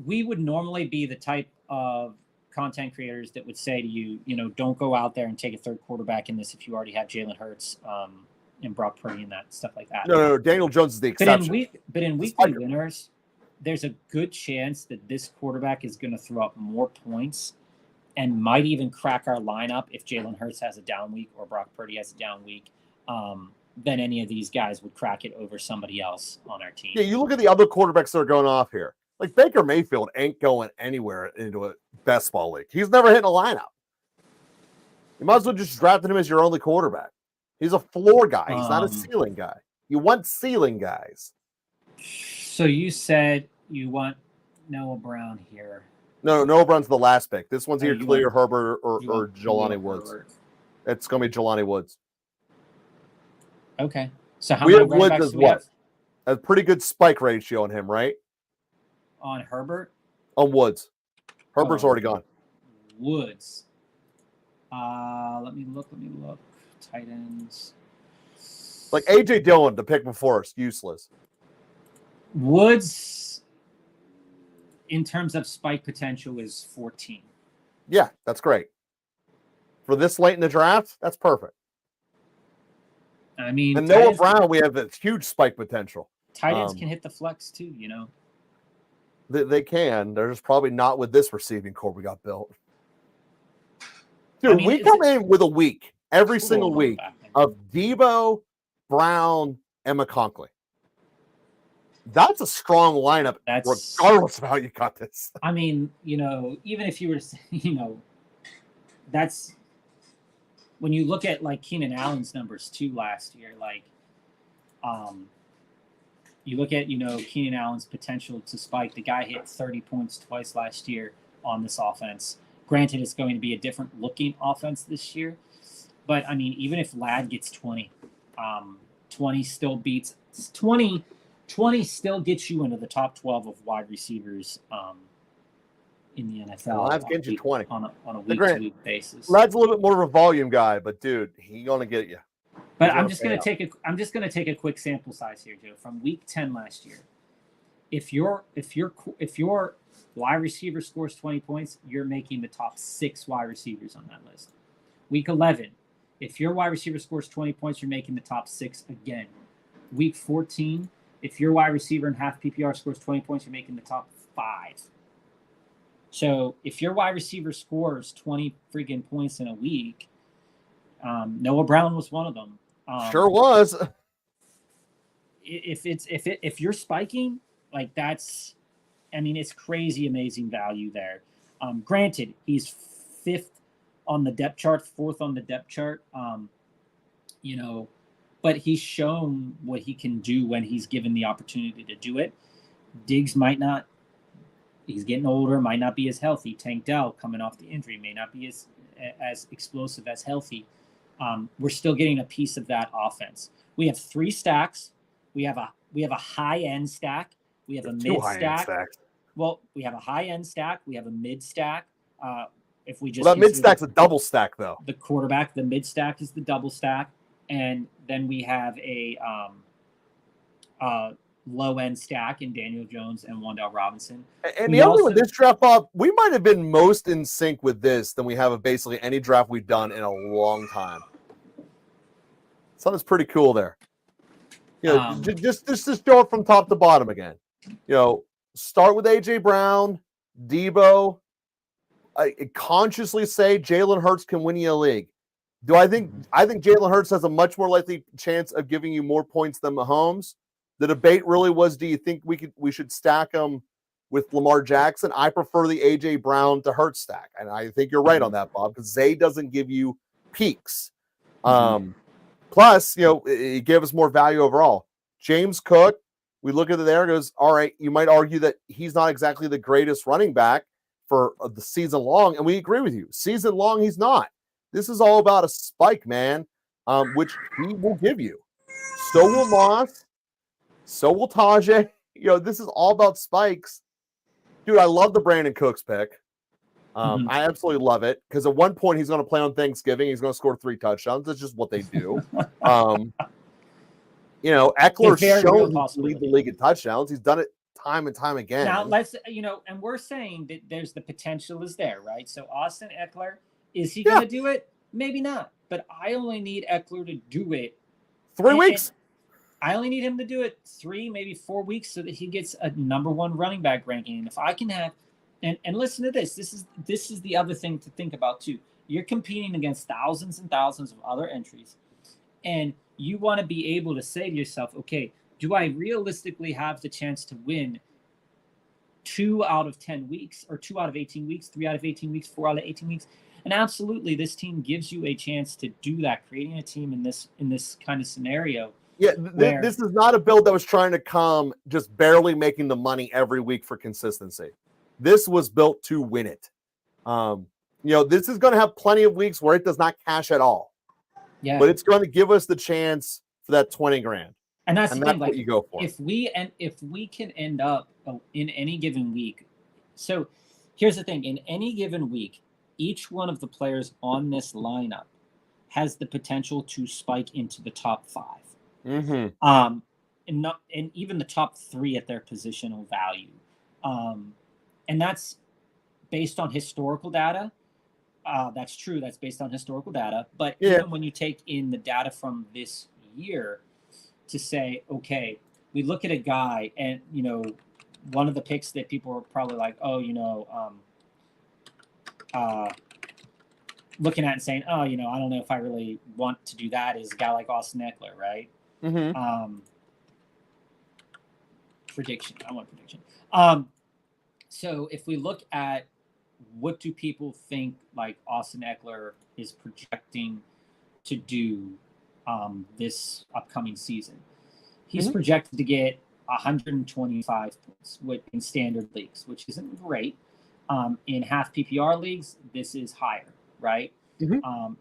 B: we would normally be the type of content creators that would say to you, don't go out there and take a third quarterback in this if you already have Jalen Hurts and Brock Purdy and that stuff like that.
A: No, Daniel Jones is the exception.
B: But in weekly winners, there's a good chance that this quarterback is going to throw up more points and might even crack our lineup if Jalen Hurts has a down week or Brock Purdy has a down week than any of these guys would crack it over somebody else on our team.
A: Yeah, you look at the other quarterbacks that are going off here. Like Baker Mayfield ain't going anywhere into a best ball league. He's never hitting a lineup. You might as well just draft him as your only quarterback. He's a floor guy. He's not a ceiling guy. You want ceiling guys.
B: So you said you want Noah Brown here.
A: No, Noah Brown's the last pick. This one's either Khalil Herbert or Jelani Woods. It's going to be Jelani Woods.
B: Okay. So how many running backs do we have?
A: A pretty good spike ratio on him, right?
B: On Herbert?
A: On Woods. Herbert's already gone.
B: Woods. Let me look. Tight ends.
A: Like A.J. Dillon, the pick before us, useless.
B: Woods, in terms of spike potential, is 14.
A: Yeah, that's great. For this late in the draft, that's perfect.
B: I mean,
A: and Noah Brown, we have this huge spike potential.
B: Tight ends can hit the flex too,
A: They can. They're just probably not with this receiving core we got built. Dude, we come in with a week, every single week, of Debo, Brown, and McConkley. That's a strong lineup, regardless of how you got this.
B: I mean, even if you were to say, that's when you look at like Keenan Allen's numbers too last year, like, you look at, Keenan Allen's potential to spike. The guy hit 30 points twice last year on this offense. Granted, it's going to be a different looking offense this year. But, I mean, even if Ladd gets 20, 20 still beats 20 still gets you into the top 12 of wide receivers in the NFL.
A: Ladd's getting you 20
B: on a week-to-week basis.
A: Ladd's a little bit more of a volume guy, but dude, he's gonna get you.
B: But I'm just gonna take a quick sample size here, Joe. From week 10 last year, if your wide receiver scores 20 points, you're making the top 6 wide receivers on that list. Week 11, if your wide receiver scores 20 points, you're making the top 6 again. Week 14, if your wide receiver in half PPR scores 20 points, you're making the top 5. So if your wide receiver scores 20 freaking points in a week, Noah Brown was one of them.
A: Sure was.
B: If you're spiking, like that's, I mean, it's crazy amazing value there. Granted, he's 5th on the depth chart, 4th on the depth chart. But he's shown what he can do when he's given the opportunity to do it. Diggs might not. He's getting older, might not be as healthy. Tank Dell coming off the injury may not be as explosive as healthy. We're still getting a piece of that offense. We have 3 stacks. We have a high end stack. We have a mid stack. Well, we have a high end stack. We have a mid stack. If we just
A: that mid stack's a double stack though.
B: The quarterback, the mid stack is the double stack, and then we have a low end stack in Daniel Jones and Wan'Dale Robinson.
A: And the other with this draft, Bob, we might have been most in sync with this than we have of basically any draft we've done in a long time. So that's pretty cool there. Just show it from top to bottom again. Start with AJ Brown, Debo, consciously say Jalen Hurts can win you a league. Do I think Jalen Hurts has a much more likely chance of giving you more points than Mahomes? The debate really was, do you think we should stack him with Lamar Jackson? I prefer the AJ Brown to Hurts stack, and I think you're right on that, Bob, because Zay doesn't give you peaks. Plus, it gave us more value overall. James Cook, we look at it there and goes, all right, you might argue that he's not exactly the greatest running back for the season long, and we agree with you. Season long, he's not. This is all about a spike, man, which he will give you. So will Moss. So will Tajay. This is all about spikes. Dude, I love the Brandon Cooks pick. I absolutely love it because at one point he's going to play on Thanksgiving. He's going to score 3 touchdowns. That's just what they do. Eckler's shown to lead the league in touchdowns. He's done it time and time again.
B: Now let's, and we're saying that there's the potential is there, right? So Austin Eckler, is he going to do it? Maybe not. But I only need Eckler to do it
A: 3 weeks.
B: I only need him to do it 3, maybe 4 weeks so that he gets a number 1 running back ranking. And if I can have, and listen to this. This is the other thing to think about too. You're competing against thousands and thousands of other entries, and you want to be able to say to yourself, okay, do I realistically have the chance to win 2 out of 10 weeks, or 2 out of 18 weeks, 3 out of 18 weeks, 4 out of 18 weeks? And absolutely, this team gives you a chance to do that, creating a team in this kind of scenario.
A: Yeah, this is not a build that was trying to come just barely making the money every week for consistency. This was built to win it. This is going to have plenty of weeks where it does not cash at all. Yeah, but it's going to give us the chance for that $20,000.
B: And that's the thing,
A: what you go for.
B: If we can end up in any given week. So here's the thing: in any given week, each one of the players on this lineup has the potential to spike into the top 5. And even the top 3 at their positional value. And that's based on historical data. That's true. That's based on historical data. But even when you take in the data from this year to say, okay, we look at a guy and, one of the picks that people are probably like, looking at and saying, I don't know if I really want to do that, is a guy like Austin Eckler, right? Prediction. I want prediction. So if we look at what do people think like Austin Eckler is projecting to do this upcoming season, he's projected to get 125 points in standard leagues, which isn't great. In half PPR leagues, this is higher, right?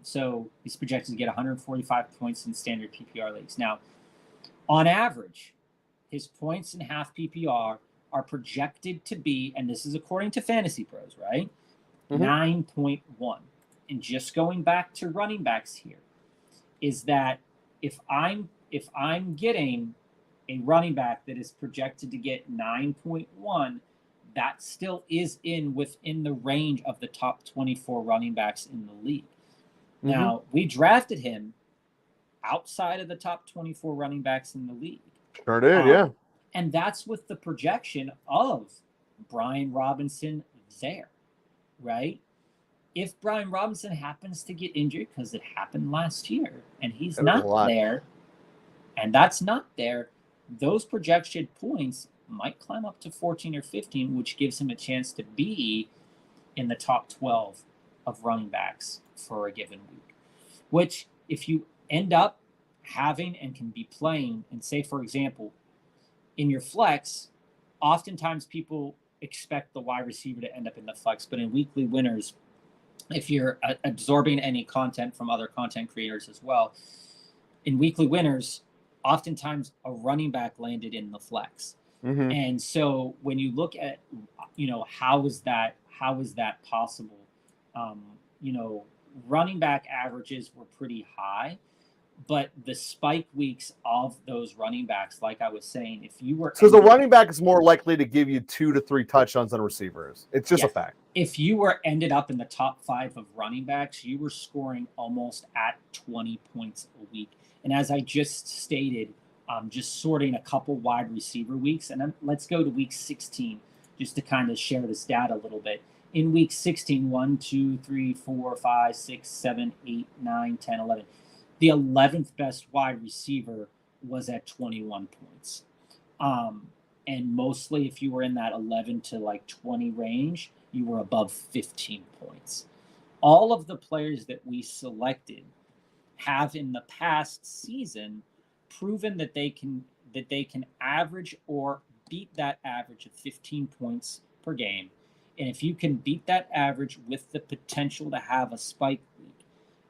B: So he's projected to get 145 points in standard PPR leagues. Now, on average, his points in half PPR are projected to be, and this is according to Fantasy Pros, right? 9.1. And just going back to running backs here, is that if I'm getting a running back that is projected to get 9.1, that still is within the range of the top 24 running backs in the league. Now, we drafted him outside of the top 24 running backs in the league.
A: Sure did, yeah.
B: And that's with the projection of Brian Robinson there, right? If Brian Robinson happens to get injured, because it happened last year, and he's not there, and that's not there, those projection points might climb up to 14 or 15, which gives him a chance to be in the top 12 of running backs for a given week. Which, if you end up having and can be playing, and say, for example, in your flex, oftentimes people expect the wide receiver to end up in the flex, but in weekly winners, if you're absorbing any content from other content creators as well, in weekly winners, oftentimes a running back landed in the flex. And so when you look at, how is that possible? Running back averages were pretty high, but the spike weeks of those running backs, like I was saying, if you were...
A: So the running back is more likely to give you 2 to 3 touchdowns than receivers. It's just a fact.
B: If you were ended up in the top 5 of running backs, you were scoring almost at 20 points a week. And as I just stated, just sorting a couple wide receiver weeks, and then let's go to week 16 just to kind of share this data a little bit. In week 16, 1, 2, 3, 4, 5, 6, 7, 8, 9, 10, 11. The 11th best wide receiver was at 21 points. And mostly if you were in that 11 to like 20 range, you were above 15 points. All of the players that we selected have in the past season proven that they can average or beat that average of 15 points per game. And if you can beat that average with the potential to have a spike week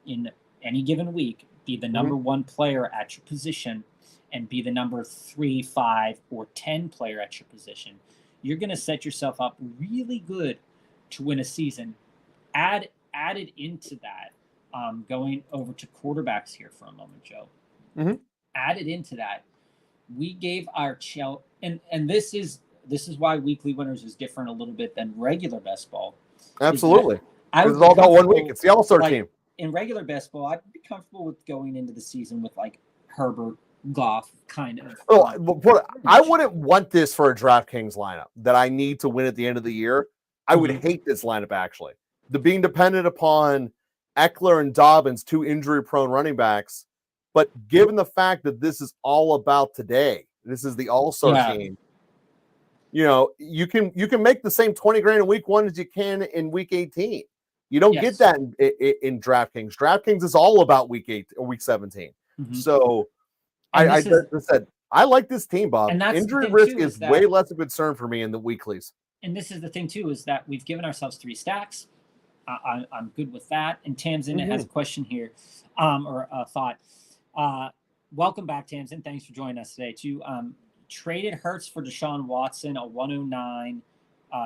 B: in any given week, be the number one player at your position and be the number 3, 5, or 10 player at your position, you're going to set yourself up really good to win a season. Added into that, going over to quarterbacks here for a moment, Joe. Added into that, we gave our and this is why weekly winners is different a little bit than regular best ball.
A: Absolutely,
B: it's
A: all about 1 week. It's the all-star team.
B: In regular best ball, I'd be comfortable with going into the season with like Herbert, Goff, kind of.
A: I wouldn't want this for a DraftKings lineup that I need to win at the end of the year. I would hate this lineup actually. The being dependent upon Eckler and Dobbins, 2 injury-prone running backs, but given the fact that this is all about today, this is the all-star team. You know, you can make the same 20 grand in week 1 as you can in week 18. You don't get that in DraftKings. DraftKings is all about week 8 or week 17. So I said I like this team, Bob. And injury risk is way less of a concern for me in the weeklies.
B: And this is the thing too, is that we've given ourselves 3 stacks. I'm good with that. And Tamsin has a question here, or a thought. Welcome back, Tamsin. Thanks for joining us today too. Traded Hurts for Deshaun Watson, a 109,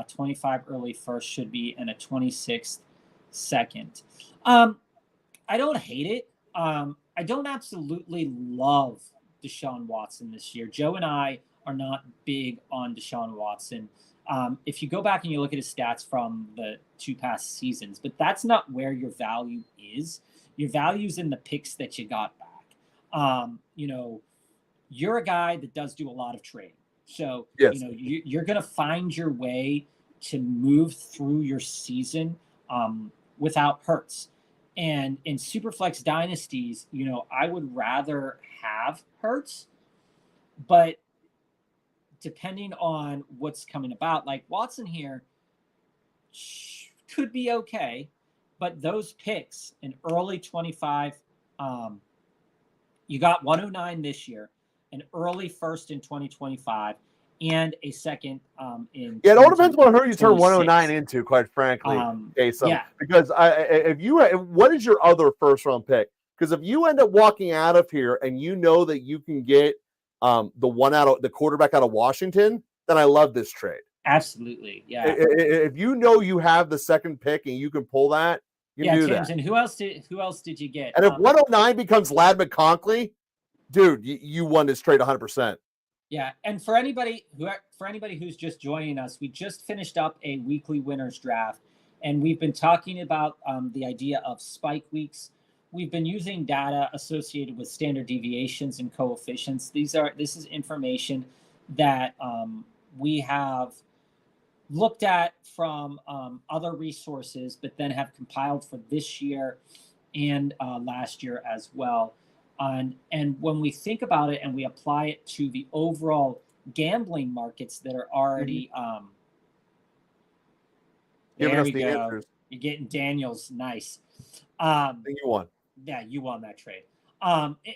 B: 25 early first should be, and a 26th second. I don't hate it. I don't absolutely love Deshaun Watson this year. Joe and I are not big on Deshaun Watson. If you go back and you look at his stats from the 2 past seasons, but that's not where your value is. Your value's in the picks that you got back. You know, you're a guy that does do a lot of trading. So, you know, you're going to find your way to move through your season without Hurts. And in Superflex dynasties, you know, I would rather have Hurts, but depending on what's coming about, like Watson here could be okay, but those picks in early 25, you got 109 this year, an early first in 2025, and a second in.
A: Yeah, it all depends on who you turn 109 into, quite frankly. Because what is your other first round pick? Because if you end up walking out of here and you know that you can get the quarterback out of Washington, then I love this trade.
B: Absolutely, yeah.
A: If you know you have the second pick and you can pull that, you do that.
B: And who else did you get?
A: And if 109 becomes Ladd McConkey, dude, you won this trade 100%.
B: Yeah, and for anybody who's just joining us, we just finished up a weekly winners draft, and we've been talking about the idea of spike weeks. We've been using data associated with standard deviations and coefficients. This is information that we have looked at from other resources, but then have compiled for this year and last year as well. And when we think about it and we apply it to the overall gambling markets that are already
A: giving us the answers.
B: You're getting Daniels, nice.
A: I think you won.
B: Yeah, you won that trade.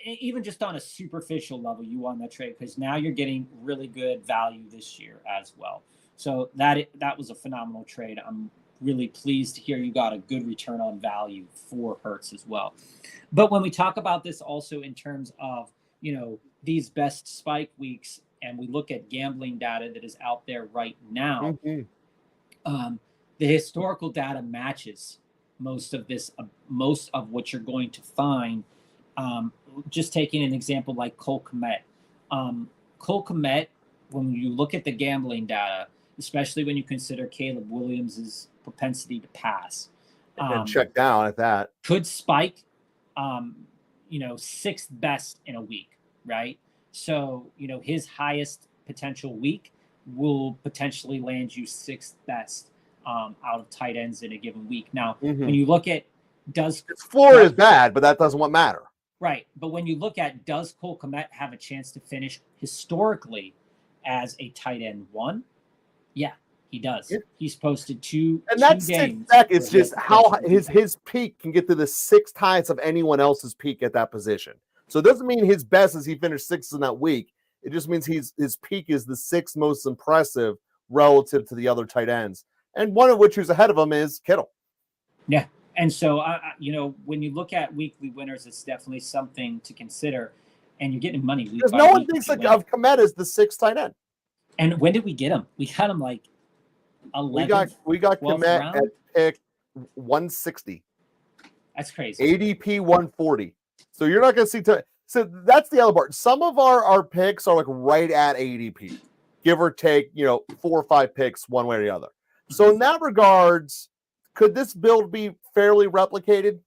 B: Even just on a superficial level, you won that trade because now you're getting really good value this year as well. So that was a phenomenal trade. I'm really pleased to hear you got a good return on value for Hurts as well. But when we talk about this also in terms of, you know, these best spike weeks, and we look at gambling data that is out there right now, the historical data matches most of what you're going to find. Just taking an example like Cole Kmet. Cole Kmet, when you look at the gambling data, especially when you consider Caleb Williams' propensity to pass,
A: and check down at that,
B: could spike, you know, 6th best in a week, right? So, you know, his highest potential week will potentially land you 6th best out of tight ends in a given week. Now,
A: Mhm.
B: when you look at
A: Its floor is bad, but that doesn't what matter.
B: Right. But when you look at does Cole Kmet have a chance to finish historically as a tight end 1? Yeah, he does.
A: Yeah.
B: He's posted two
A: that's
B: games.
A: It's just how his peak can get to the 6 times of anyone else's peak at that position. So it doesn't mean his best is he finished 6th in that week. It just means his peak is the 6th most impressive relative to the other tight ends. And one of which who's ahead of him is Kittle.
B: Yeah. And so, when you look at weekly winners, it's definitely something to consider. And you're getting money week
A: because
B: by
A: no one
B: week
A: thinks of Kmet as the 6th tight end.
B: And when did we get him? We got him like 11th.
A: We got Kmet
B: round?
A: at pick 160.
B: That's crazy.
A: ADP 140. So you're not going to see. So that's the other part. Some of our picks are like right at ADP, give or take, 4 or 5 picks one way or the other. So in that regards, could this build be fairly replicated?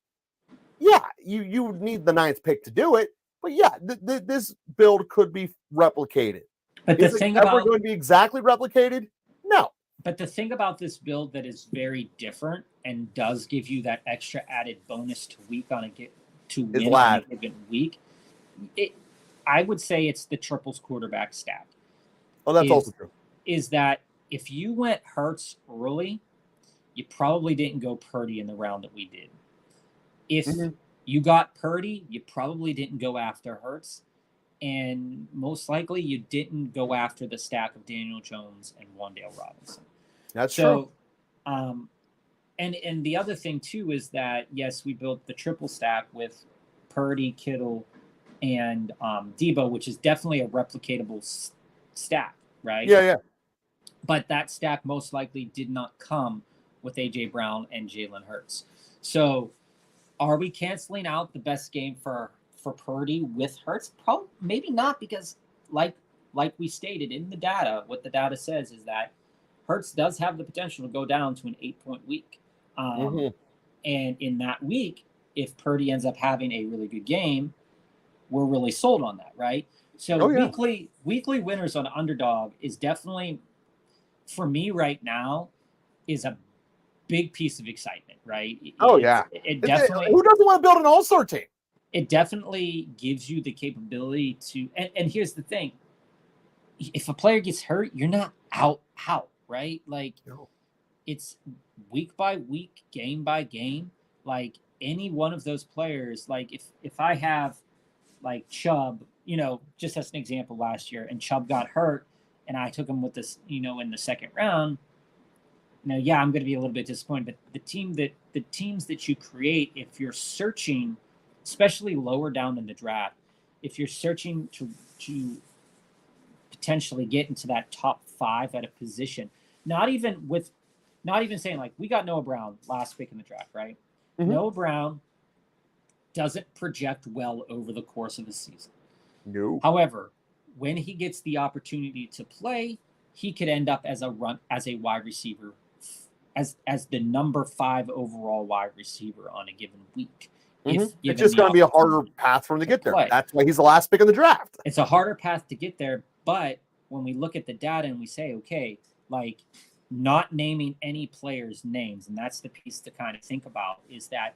A: Yeah, you would need the 9th pick to do it, but yeah, this build could be replicated.
B: But the thing about
A: going to be exactly replicated? No.
B: But the thing about this build that is very different and does give you that extra added bonus to win on a given week, I would say it's the triples quarterback stack.
A: Oh, that's also true.
B: Is that if you went Hurts early, you probably didn't go Purdy in the round that we did. If you got Purdy, you probably didn't go after Hurts. And most likely you didn't go after the stack of Daniel Jones and Wan'Dale Robinson.
A: That's true.
B: And the other thing too is that yes, we built the triple stack with Purdy, Kittle, and Debo, which is definitely a replicatable stack, right?
A: Yeah.
B: But that stack most likely did not come with AJ Brown and Jalen Hurts. So, are we canceling out the best game for Purdy with Hurts? Probably, maybe not, because like we stated in the data, what the data says is that Hurts does have the potential to go down to an 8-point week. And in that week, if Purdy ends up having a really good game, we're really sold on that, right? So weekly winners on Underdog is definitely, for me right now, is a big piece of excitement, right? It definitely.
A: Who doesn't want to build an all-star team?
B: It definitely gives you the capability to, and here's the thing: if a player gets hurt, you're not out, right? Like it's week by week, game by game. Like any one of those players, like if I have like Chubb, just as an example, last year, and Chubb got hurt, and I took him with this, in the 2nd round. I'm going to be a little bit disappointed, but the teams that you create, if you're searching, especially lower down in the draft, if you're searching to potentially get into that top 5 at a position, not even saying like we got Noah Brown last pick in the draft, right? Noah Brown doesn't project well over the course of a season.
A: No.
B: However, when he gets the opportunity to play, he could end up as a wide receiver, as the number 5 overall wide receiver on a given week.
A: It's just going to be a harder path for him to get there. That's why he's the last pick in the draft.
B: It's a harder path to get there, but when we look at the data and we say, okay, like not naming any players' names, and that's the piece to kind of think about, is that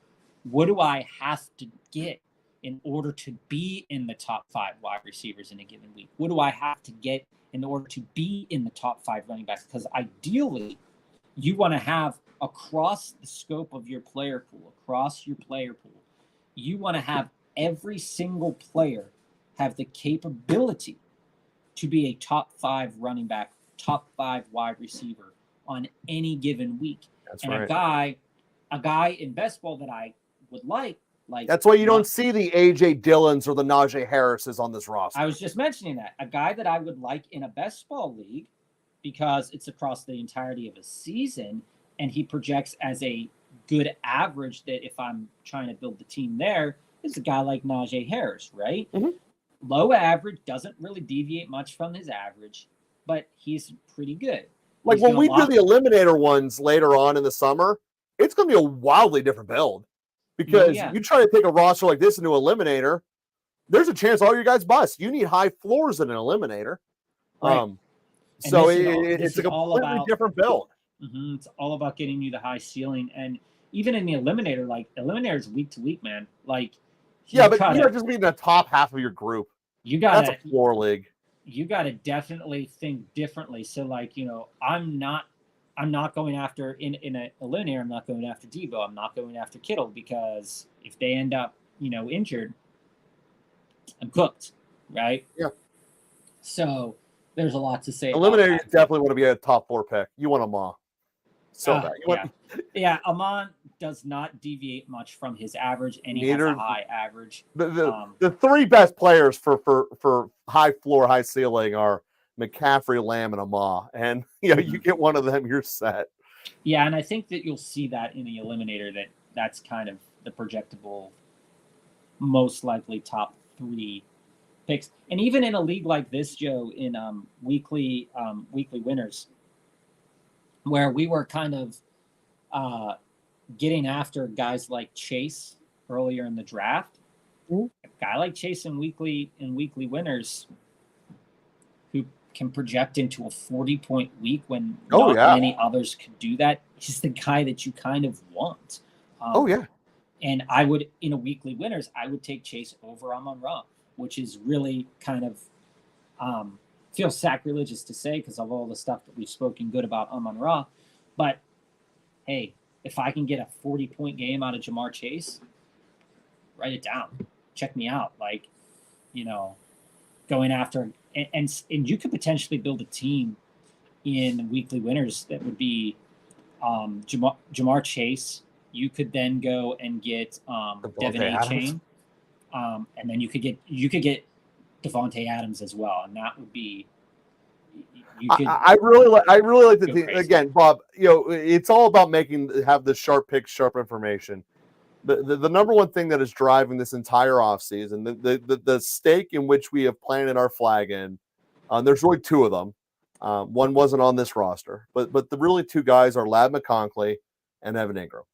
B: what do I have to get in order to be in the top 5 wide receivers in a given week? What do I have to get in order to be in the top 5 running backs? Because ideally, you want to have across the scope of your player pool, you want to have every single player have the capability to be a top 5 running back, top 5 wide receiver on any given week.
A: That's
B: and
A: right.
B: A guy in best ball that I would like.
A: That's why you don't see the AJ Dillons or the Najee Harrises on this roster.
B: I was just mentioning that. A guy that I would like in a best ball league, because it's across the entirety of a season, and he projects as a good average, that if I'm trying to build the team there, is a guy like Najee Harris, right? Low average, doesn't really deviate much from his average, but he's pretty good.
A: Like when we do the Eliminator ones later on in the summer, it's going to be a wildly different build. Because you try to take a roster like this into Eliminator, there's a chance all your guys bust. You need high floors in an Eliminator.
B: Right.
A: So it's a completely different build.
B: It's all about getting you the high ceiling, and even in the eliminator, like eliminator is week to week, man. Like,
A: Yeah, but you're just being the top half of your group. That's a floor league.
B: You gotta definitely think differently. So, like, I'm not going after in a eliminator. I'm not going after Debo. I'm not going after Kittle, because if they end up, injured, I'm cooked, right?
A: Yeah.
B: So there's a lot to say.
A: Eliminator, you definitely want to be a top 4 pick. You want Amon. So bad.
B: Yeah. Amon does not deviate much from his average, and he has a high average.
A: The 3 best players for high floor, high ceiling are McCaffrey, Lamb, and Amon. And you get one of them, you're set.
B: Yeah, and I think that you'll see that in the eliminator, that's kind of the projectable, most likely top 3 picks. And even in a league like this, Joe, in weekly winners, where we were kind of getting after guys like Chase earlier in the draft, a guy like Chase in weekly winners, who can project into a 40-point week when not many others could do that, he's the guy that you kind of want. And I would, in a weekly winners, I would take Chase over Amon-Ra, which is really kind of feels sacrilegious to say because of all the stuff that we've spoken good about Amon-Ra. But hey, if I can get a 40-point game out of Jamar Chase, write it down. Check me out. Like, going after, and you could potentially build a team in weekly winners that would be Jamar Chase. You could then go and get Devin A-Chain, and then you could get Devontae Adams as well, and that would be. I
A: really like the team again, Bob. It's all about have the sharp picks, sharp information. The number one thing that is driving this entire offseason, the stake in which we have planted our flag in, there's really 2 of them. One wasn't on this roster, but the really 2 guys are Ladd McConkey and Evan Ingram.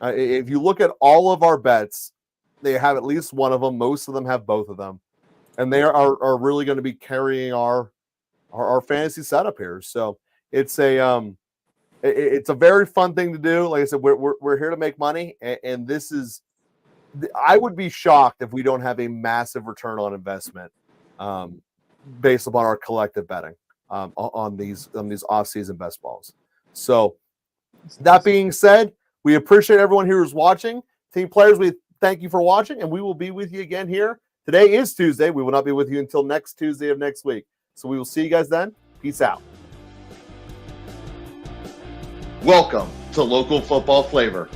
A: If you look at all of our bets, they have at least one of them. Most of them have both of them, and they are really going to be carrying our fantasy setup here. So it's a very fun thing to do. Like I said, we're here to make money, and this is. I would be shocked if we don't have a massive return on investment, based upon our collective betting on these off-season best balls. So that being said, we appreciate everyone here who's watching. Team players, we thank you for watching, and we will be with you again here. Today is Tuesday. We will not be with you until next Tuesday of next week. So we will see you guys then. Peace out. Welcome to Local Football Flavor.